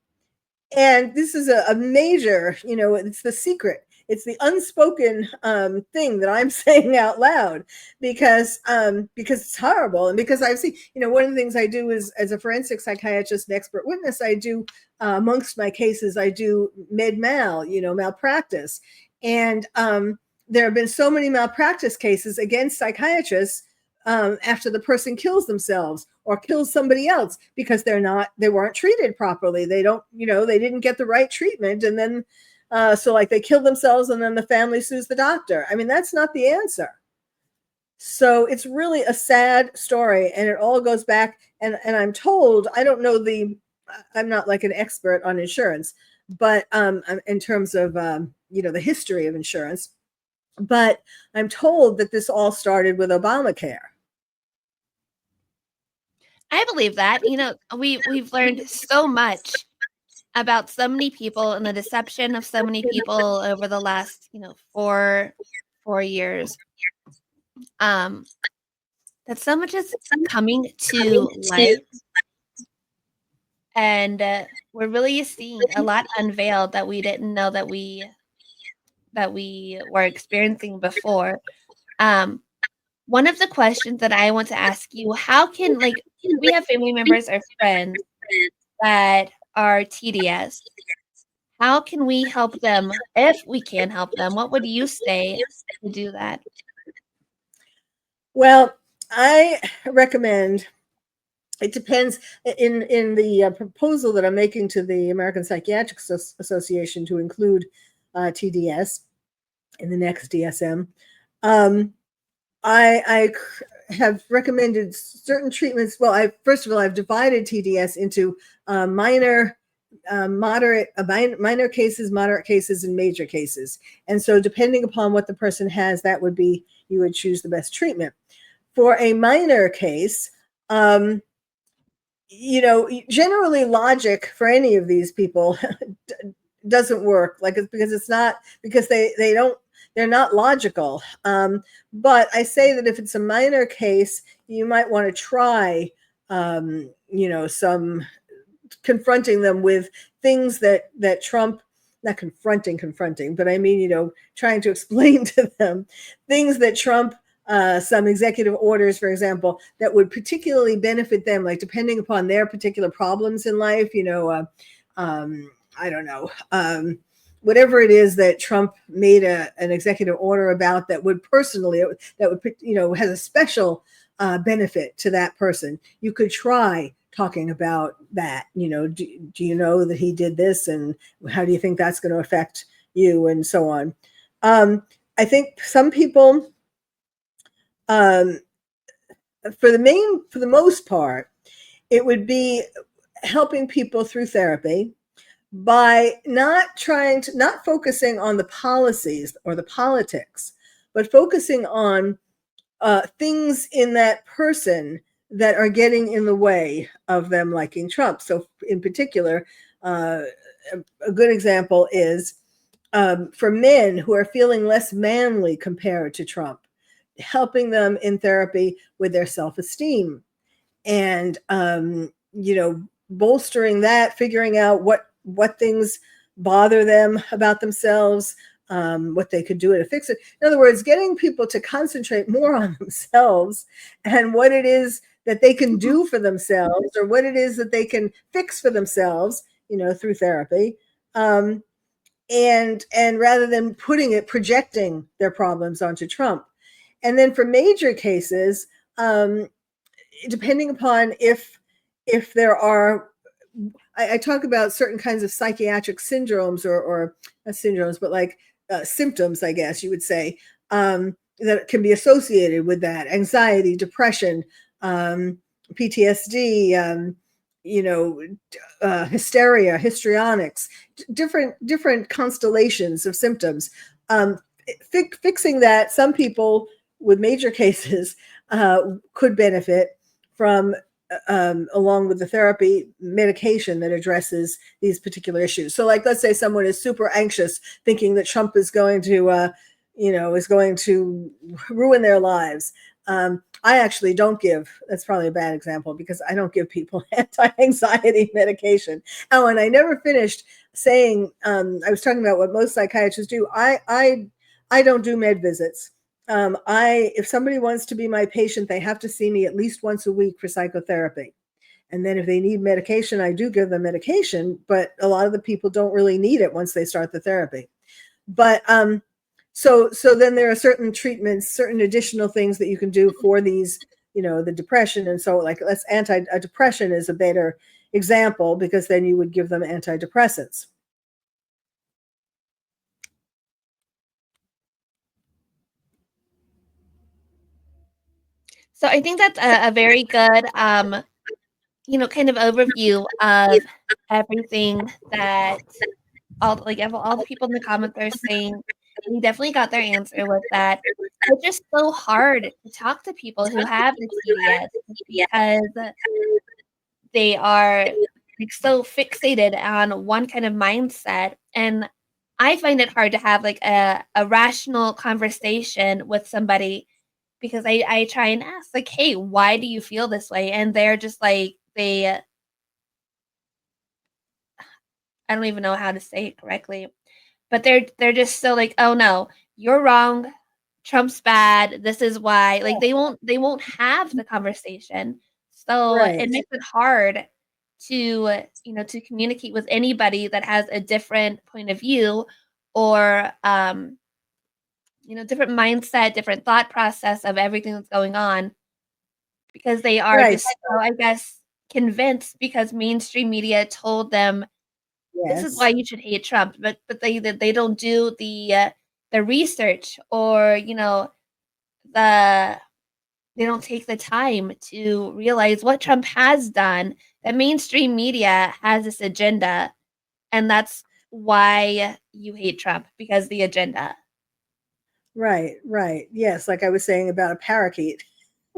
And this is a major, it's the secret. It's the unspoken thing that I'm saying out loud, because it's horrible. And because I've seen, one of the things I do is, as a forensic psychiatrist and expert witness, I do, amongst my cases, I do malpractice. And there have been so many malpractice cases against psychiatrists after the person kills themselves or kills somebody else because they weren't treated properly. They didn't get the right treatment. And then, so like they kill themselves and then the family sues the doctor. I mean, that's not the answer. So it's really a sad story, and it all goes back. And I'm told, I don't know I'm not like an expert on insurance, but in terms of, the history of insurance, but I'm told that this all started with Obamacare. I believe that. We've learned so much about so many people and the deception of so many people over the last, 4 years. That so much is coming to light, and we're really seeing a lot unveiled that we didn't know that we were experiencing before. One of the questions that I want to ask you: how can, we have family members or friends that are TDS? How can we help them, if we can help them? What would you say to do that? Well, I recommend, it depends, in the proposal that I'm making to the American Psychiatric Association to include TDS in the next DSM. I have recommended certain treatments. Well, first of all, I've divided TDS into minor cases, moderate cases, and major cases. And so depending upon what the person has, that would be, you would choose the best treatment. For a minor case, generally logic for any of these people doesn't work, because they're not logical. But I say that if it's a minor case, you might want to try, some confronting them with things that Trump, not confronting, but I mean, trying to explain to them things that Trump, some executive orders, for example, that would particularly benefit them, like depending upon their particular problems in life, I don't know, whatever it is that Trump made an executive order about that would has a special benefit to that person. You could try talking about that. Do you know that he did this, and how do you think that's going to affect you, and so on. I think some people, for the most part, it would be helping people through therapy by not focusing on the policies or the politics, but focusing on things in that person that are getting in the way of them liking Trump. So in particular, a good example is for men who are feeling less manly compared to Trump. helping them in therapy with their self-esteem, and bolstering that, figuring out what things bother them about themselves, what they could do to fix it. In other words, getting people to concentrate more on themselves and what it is that they can do for themselves, or what it is that they can fix for themselves, through therapy. And rather than projecting their problems onto Trump. And then for major cases, depending upon if there are, I talk about certain kinds of psychiatric syndromes, or not syndromes, but like symptoms, I guess you would say, that can be associated with that: anxiety, depression, PTSD, hysteria, histrionics, different constellations of symptoms. Fixing that, some people with major cases could benefit from, along with the therapy, medication that addresses these particular issues. So, like, let's say someone is super anxious, thinking that Trump is going to, ruin their lives. I actually don't give, that's probably a bad example, because I don't give people anti-anxiety medication. Oh, and I never finished saying, I was talking about what most psychiatrists do. I don't do med visits. If somebody wants to be my patient, they have to see me at least once a week for psychotherapy. And then if they need medication, I do give them medication, but a lot of the people don't really need it once they start the therapy. But so then there are certain treatments, certain additional things that you can do for these, the depression. And so, like, depression is a better example, because then you would give them antidepressants. So I think that's a very good, kind of overview of everything that all the people in the comments are saying. We definitely got their answer with that. It's just so hard to talk to people who have the TDS, because they are like so fixated on one kind of mindset. And I find it hard to have like a rational conversation with somebody, because I try and ask, like, hey, why do you feel this way? And they're just like, I don't even know how to say it correctly, but they're just so like, oh no, you're wrong, Trump's bad, this is why. Like, they won't have the conversation. So Right. it makes it hard to to communicate with anybody that has a different point of view, or different mindset, different thought process of everything that's going on, because they are Right. just so, I guess, convinced, because mainstream media told them this is why Yes. you should hate Trump, but they don't do the research, or the they don't take the time to realize what Trump has done. That mainstream media has this agenda, and that's why you hate Trump, because the agenda. Right. Yes, like I was saying about a parakeet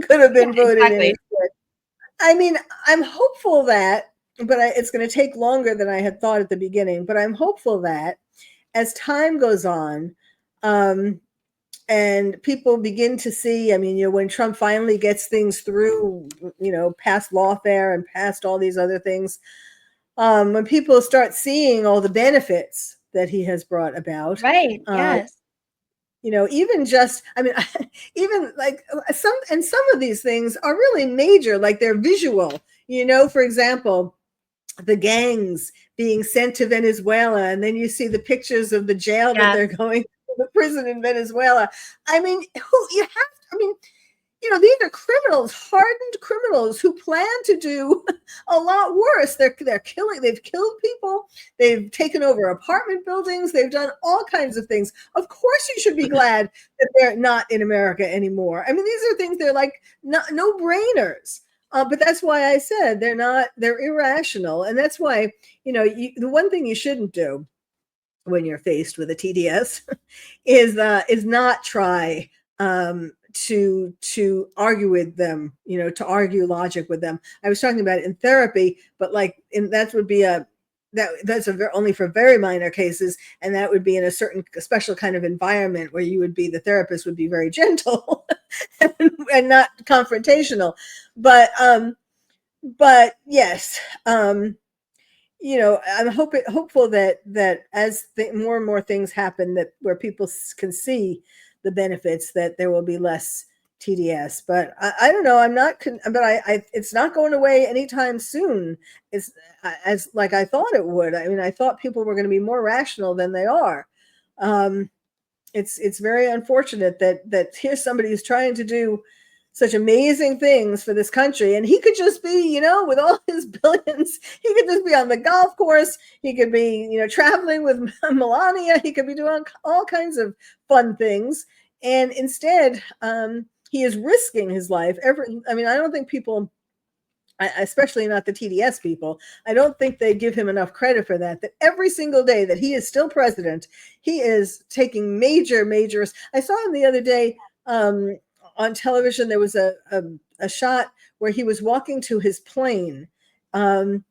could have been Yeah, voted in exactly. instead. I mean, I'm hopeful that, but it's going to take longer than I had thought at the beginning. But I'm hopeful that as time goes on, and people begin to see, I mean, when Trump finally gets things through, past lawfare and past all these other things, when people start seeing all the benefits that he has brought about, Right, yes. even just, I mean, even like some of these things are really major, like they're visual, for example, the gangs being sent to Venezuela, and then you see the pictures of the jail that Yes. they're going to, the prison in Venezuela. I mean, these are criminals, hardened criminals who plan to do a lot worse. They've killed people, they've taken over apartment buildings, they've done all kinds of things. Of course you should be glad that they're not in America anymore. I mean, these are things, they're like no-brainers. But that's why I said they're irrational. And that's why, the one thing you shouldn't do when you're faced with a TDS is not try to argue with them, to argue logic with them. I was talking about it in therapy, but that would be only for very minor cases, and that would be in a certain special kind of environment where the therapist would be very gentle. and not confrontational. But yes, I'm hopeful that as more and more things happen, that where people can see the benefits, that there will be less TDS. But I don't know. I'm not. But it's not going away anytime soon. It's as like I thought it would. I mean, I thought people were going to be more rational than they are. It's very unfortunate that here's somebody who's trying to do such amazing things for this country, and he could just be, with all his billions, he could just be on the golf course. He could be, traveling with Melania. He could be doing all kinds of fun things, and instead, he is risking his life. I don't think people, especially not the TDS people, I don't think they give him enough credit for that every single day that he is still president, he is taking major. I saw him the other day on television. There was a shot where he was walking to his plane. And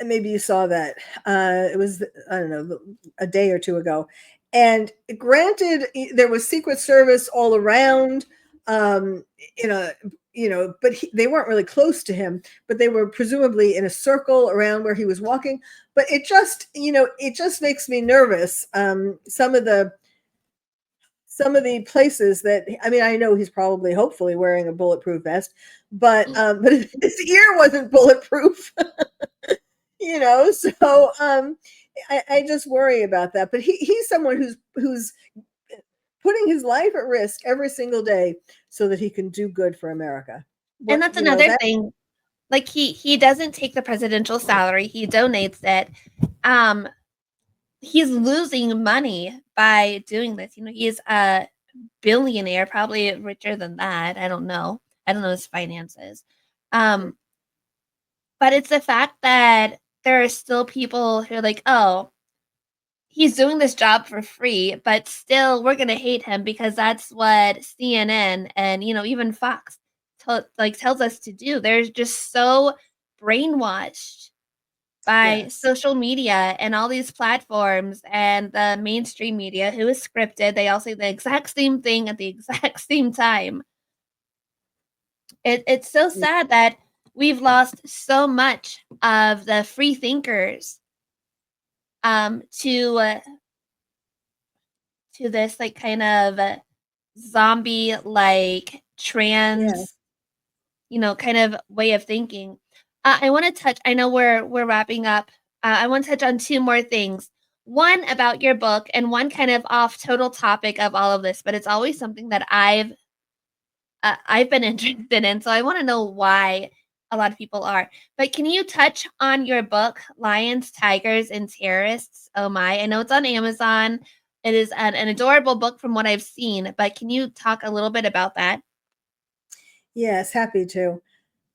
maybe you saw that. It was, I don't know, a day or two ago. And granted, there was Secret Service all around, but they weren't really close to him, but they were presumably in a circle around where he was walking. But it just makes me nervous. Some of the places that, I know he's probably hopefully wearing a bulletproof vest, but his ear wasn't bulletproof, so I just worry about that. But he's someone who's putting his life at risk every single day so that he can do good for America. And that's another thing. Like he doesn't take the presidential salary, he donates it. He's losing money by doing this. He's a billionaire, probably richer than that. I don't know his finances. But it's the fact that there are still people who are like, oh, he's doing this job for free, but still we're going to hate him because that's what CNN and, even Fox tells us to do. They're just so brainwashed by social media and all these platforms and the mainstream media, who is scripted. They all say the exact same thing at the exact same time. It's so sad that we've lost so much of the free thinkers to this like kind of zombie like trans kind of way of thinking. I want to touch, I know we're wrapping up. I want to touch on two more things. One about your book and one kind of off total topic of all of this, but it's always something that I've been interested in. So I want to know why a lot of people are. But can you touch on your book, Lions, Tigers, and Terrorists? Oh my, I know it's on Amazon. It is an adorable book from what I've seen, but can you talk a little bit about that? Yes, happy to.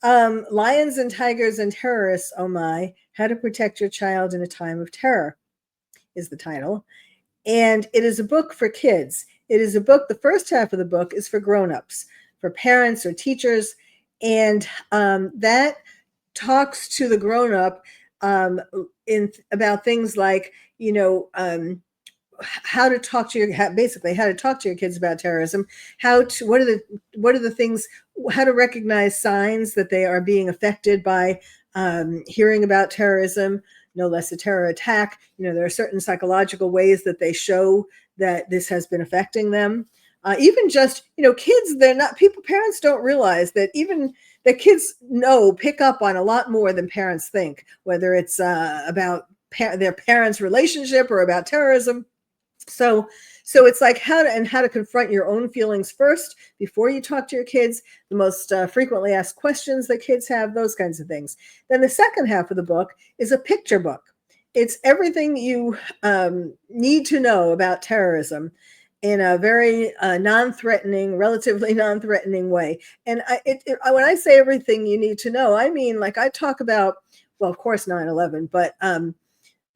Lions and Tigers and Terrorists, oh my, How to Protect Your Child in a Time of Terror is the title. And it is a book for kids. It is a book, the first half of the book is for grown-ups, for parents or teachers. And that talks to the grown-up about things like, how to talk to your kids about terrorism, what are the things, how to recognize signs that they are being affected by hearing about terrorism, no less a terror attack. There are certain psychological ways that they show that this has been affecting them. Even just, kids, parents don't realize that even the kids pick up on a lot more than parents think, whether it's about their parents' relationship or about terrorism. So it's like how to confront your own feelings first before you talk to your kids, the most frequently asked questions that kids have, those kinds of things. Then the second half of the book is a picture book. It's everything you need to know about terrorism in a very relatively non-threatening way. And when I say everything you need to know, I mean, like I talk about, well, of course, 9/11, but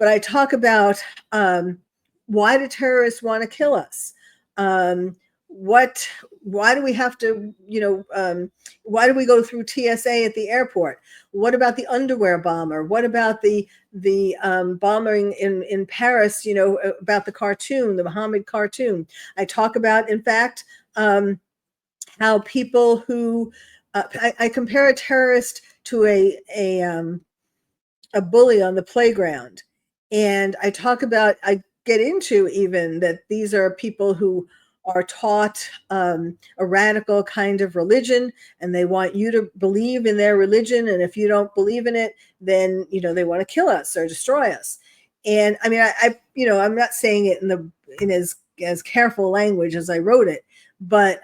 I talk about why do terrorists want to kill us? Why do we have to, why do we go through TSA at the airport? What about the underwear bomber? What about the bombing in Paris, about the cartoon, the Muhammad cartoon? I talk about, in fact, how people who I compare a terrorist to a bully on the playground, and I get into even that these are people who are taught a radical kind of religion, and they want you to believe in their religion, and if you don't believe in it, then they want to kill us or destroy us. And I mean, I'm not saying it in as careful language as I wrote it, but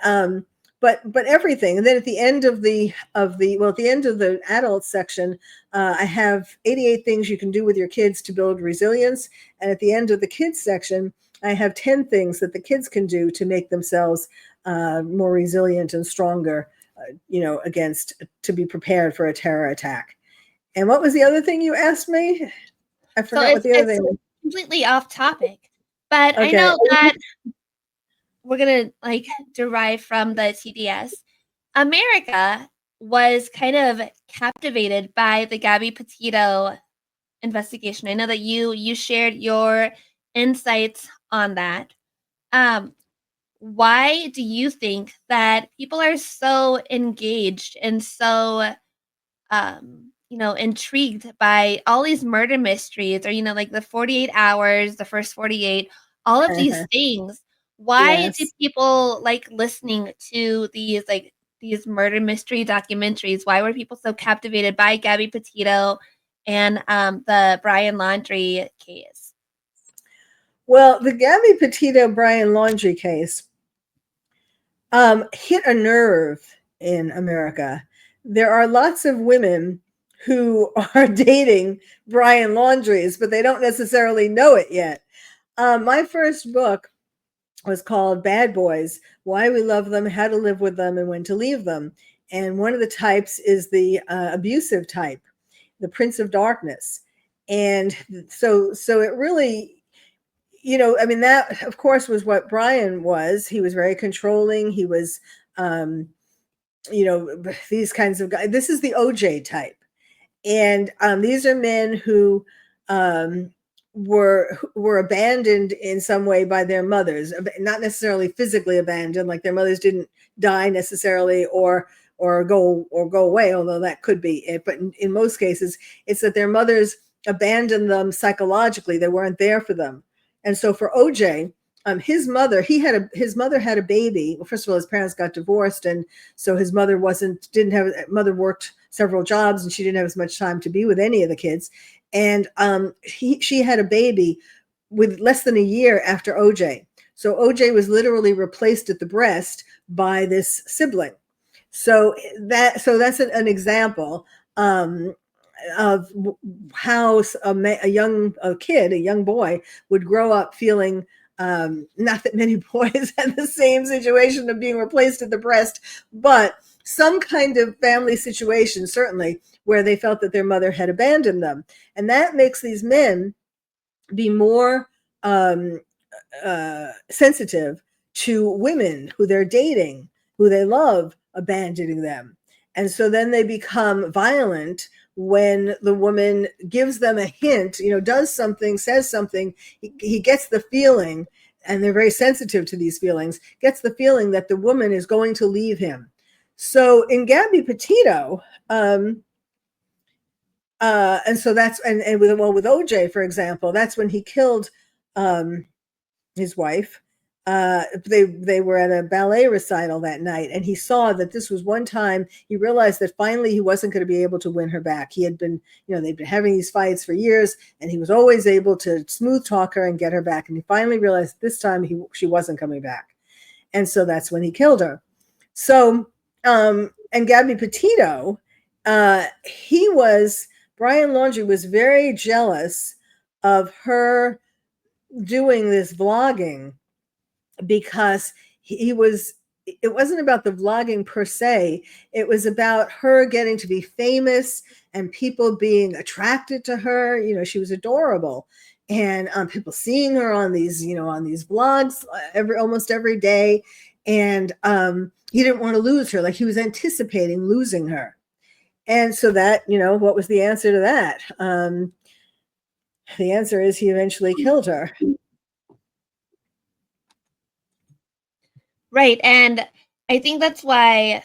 everything. And then at the end of the at the end of the adult section, I have 88 things you can do with your kids to build resilience. And at the end of the kids section, I have 10 things that the kids can do to make themselves more resilient and stronger, to be prepared for a terror attack. And what was the other thing you asked me? I forgot what the other thing was. Completely off topic, but Okay. I know that we're going to derive from the TDS. America was kind of captivated by the Gabby Petito investigation. I know that you shared your insights on that. Why do you think that people are so engaged and so intrigued by all these murder mysteries, or like the 48 hours, the first 48, all of these things? Why do people like listening to these murder mystery documentaries? Why were people so captivated by Gabby Petito and the Brian Laundrie case? Well, the Gabby Petito Brian Laundrie case hit a nerve in America. There are lots of women who are dating Brian Laundries, but they don't necessarily know it yet. My first book was called Bad Boys: Why We Love Them, How to Live with Them, and When to Leave Them. And one of the types is the abusive type, the Prince of Darkness. And so it really, I mean, that of course was what Brian was. He was very controlling. He was, these kinds of guys. This is the OJ type. And these are men who were abandoned in some way by their mothers, not necessarily physically abandoned, like their mothers didn't die necessarily or go away, although that could be it. But in most cases, it's that their mothers abandoned them psychologically. They weren't there for them. And so for OJ, his mother had a baby. Well, first of all, his parents got divorced, and so his mother mother worked several jobs, and she didn't have as much time to be with any of the kids. And she had a baby with less than a year after OJ. So OJ was literally replaced at the breast by this sibling. So that's an example of how a young boy would grow up feeling. Not that many boys had the same situation of being replaced at the breast, but some kind of family situation, certainly, where they felt that their mother had abandoned them. And that makes these men be more sensitive to women who they're dating, who they love, abandoning them. And so then they become violent when the woman gives them a hint, does something, says something. He gets the feeling, and they're very sensitive to these feelings, gets the feeling that the woman is going to leave him. So in Gabby Petito, and so that's and with OJ, for example, that's when he killed his wife. They were at a ballet recital that night, and he saw that this was one time he realized that finally he wasn't going to be able to win her back. He had been, they'd been having these fights for years, and he was always able to smooth talk her and get her back. And he finally realized this time she wasn't coming back. And so that's when he killed her. So, and Gabby Petito, Brian Laundrie was very jealous of her doing this vlogging, because it wasn't about the vlogging per se. It was about her getting to be famous and people being attracted to her. She was adorable, and people seeing her on these vlogs almost every day. And he didn't want to lose her. Like, he was anticipating losing her. And so that, what was the answer to that? The answer is he eventually killed her. Right. And I think that's why,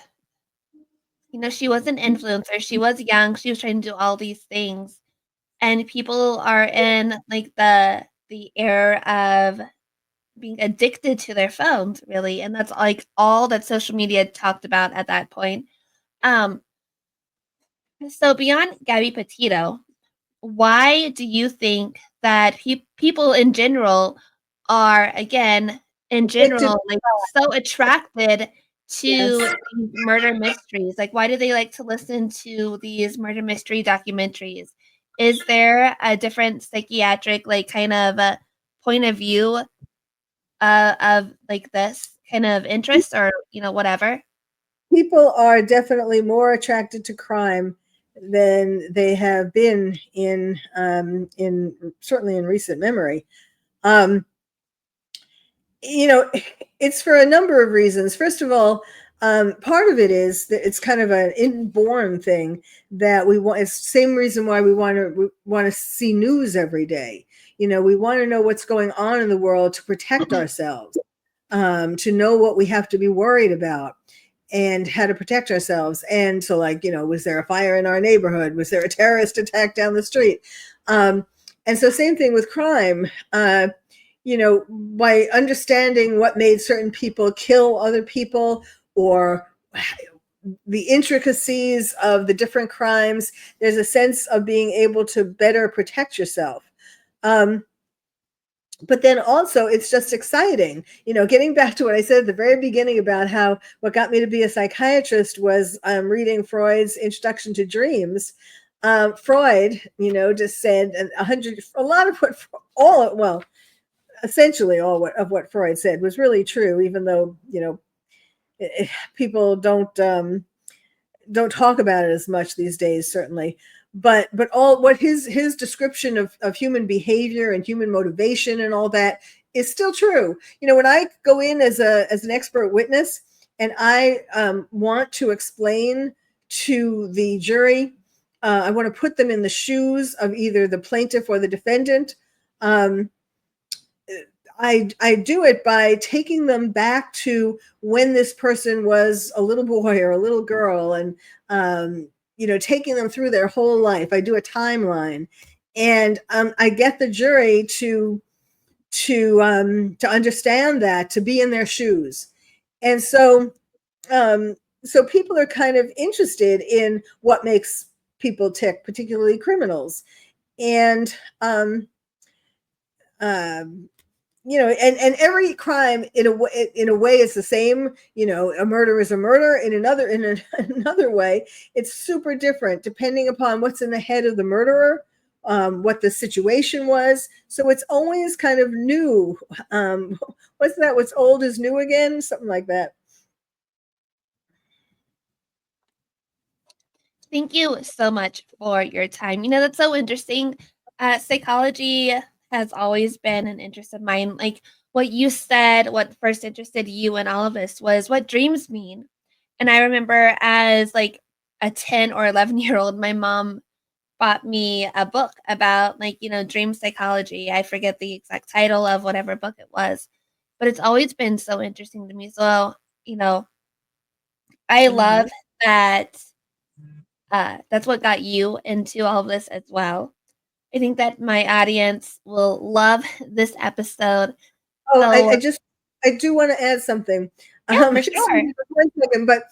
she was an influencer. She was young. She was trying to do all these things. And people are in like the era of being addicted to their phones, really. And that's like all that social media talked about at that point. Um, so beyond Gabby Petito, why do you think that people in general are, again, in Addicted. general, like so attracted to Yes. these murder mysteries? Like, why do they like to listen to these murder mystery documentaries? Is there a different psychiatric, like, kind of point of view of like this kind of interest, or whatever? People are definitely more attracted to crime than they have been in certainly in recent memory. Um, you know, it's for a number of reasons. First of all, part of it is that it's kind of an inborn thing that we want. It's the same reason why we want to see news every day. We want to know what's going on in the world to protect ourselves, to know what we have to be worried about and how to protect ourselves. And so, like, was there a fire in our neighborhood? Was there a terrorist attack down the street? And so, same thing with crime. By understanding what made certain people kill other people, or the intricacies of the different crimes, there's a sense of being able to better protect yourself. But then also it's just exciting, getting back to what I said at the very beginning about how what got me to be a psychiatrist was reading Freud's Introduction to Dreams. Freud, just said a lot of what essentially all of what Freud said was really true, even though people don't talk about it as much these days, certainly. But all what his description of human behavior and human motivation and all that is still true. When I go in as an expert witness and I want to explain to the jury, I want to put them in the shoes of either the plaintiff or the defendant. I do it by taking them back to when this person was a little boy or a little girl, and taking them through their whole life. I do a timeline, and I get the jury to understand that, to be in their shoes. And so people are kind of interested in what makes people tick, particularly criminals. And and every crime in a way is the same. A murder is a murder. In another way, it's super different depending upon what's in the head of the murderer, what the situation was. So it's always kind of new. What's that? What's old is new again? Something like that. Thank you so much for your time. That's so interesting. Psychology has always been an interest of mine. Like what you said, what first interested you in all of this was what dreams mean. And I remember as like a 10 or 11-year-old, my mom bought me a book about dream psychology. I forget the exact title of whatever book it was, but it's always been so interesting to me. So, I love that that's what got you into all of this as well. I think that my audience will love this episode. Oh, So, I do want to add something. yeah, for sure. 1 second, but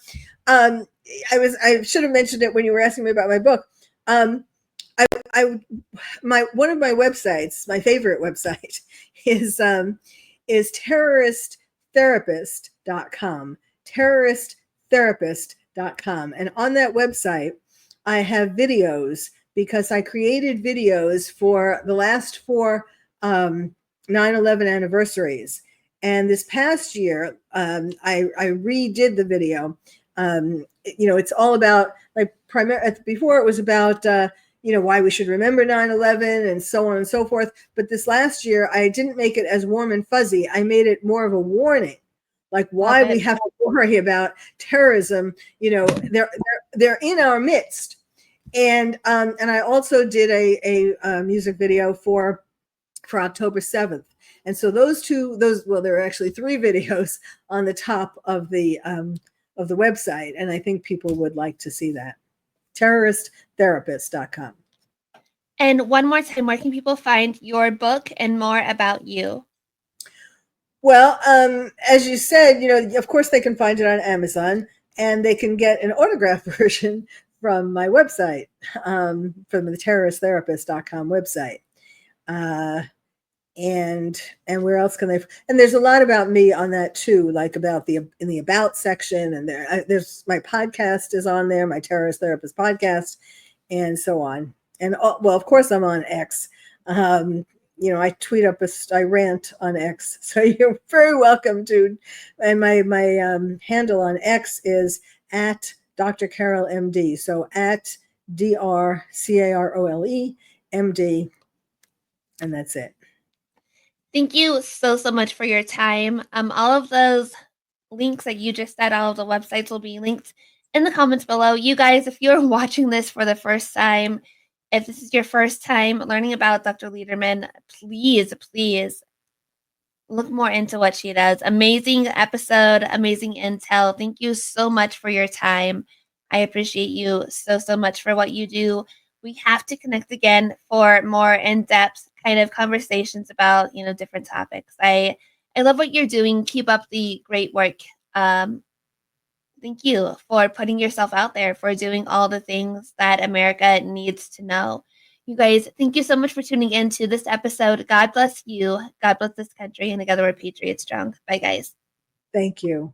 I should have mentioned it when you were asking me about my book. One of my websites, my favorite website, is terroristtherapist.com. Terroristtherapist.com. And on that website, I have videos, because I created videos for the last 4 9/11 anniversaries. And this past year, I redid the video. It's all about, like, before it was about why we should remember 9/11 and so on and so forth. But this last year, I didn't make it as warm and fuzzy. I made it more of a warning, like why we have to worry about terrorism. They're in our midst. And I also did a music video for October 7th. And so well, there are actually 3 videos on the top of the website, and I think people would like to see that. terroristtherapist.com. And one more time, where can people find your book and more about you? Well, as you said, of course they can find it on Amazon, and they can get an autographed version from my website, from the terroristtherapist.com website. And where else can they? And there's a lot about me on that too, like in the about section, and there's my podcast is on there, my Terrorist Therapist podcast, and so on. And well, of course, I'm on X. I tweet up I rant on X, so you're very welcome to. And my handle on X is at Dr. Carole MD. So at DrCarole MD, and that's it. Thank you so much for your time. All of those links that you just said, all of the websites will be linked in the comments below. You guys, if you're watching this for the first time, if this is your first time learning about Dr. Lieberman, please look more into what she does. Amazing episode, amazing intel. Thank you so much for your time. I appreciate you so much for what you do. We have to connect again for more in-depth kind of conversations about, different topics. I love what you're doing. Keep up the great work. Thank you for putting yourself out there, for doing all the things that America needs to know. You guys, thank you so much for tuning in to this episode. God bless you. God bless this country. And together we're Patriots Strong. Bye, guys. Thank you.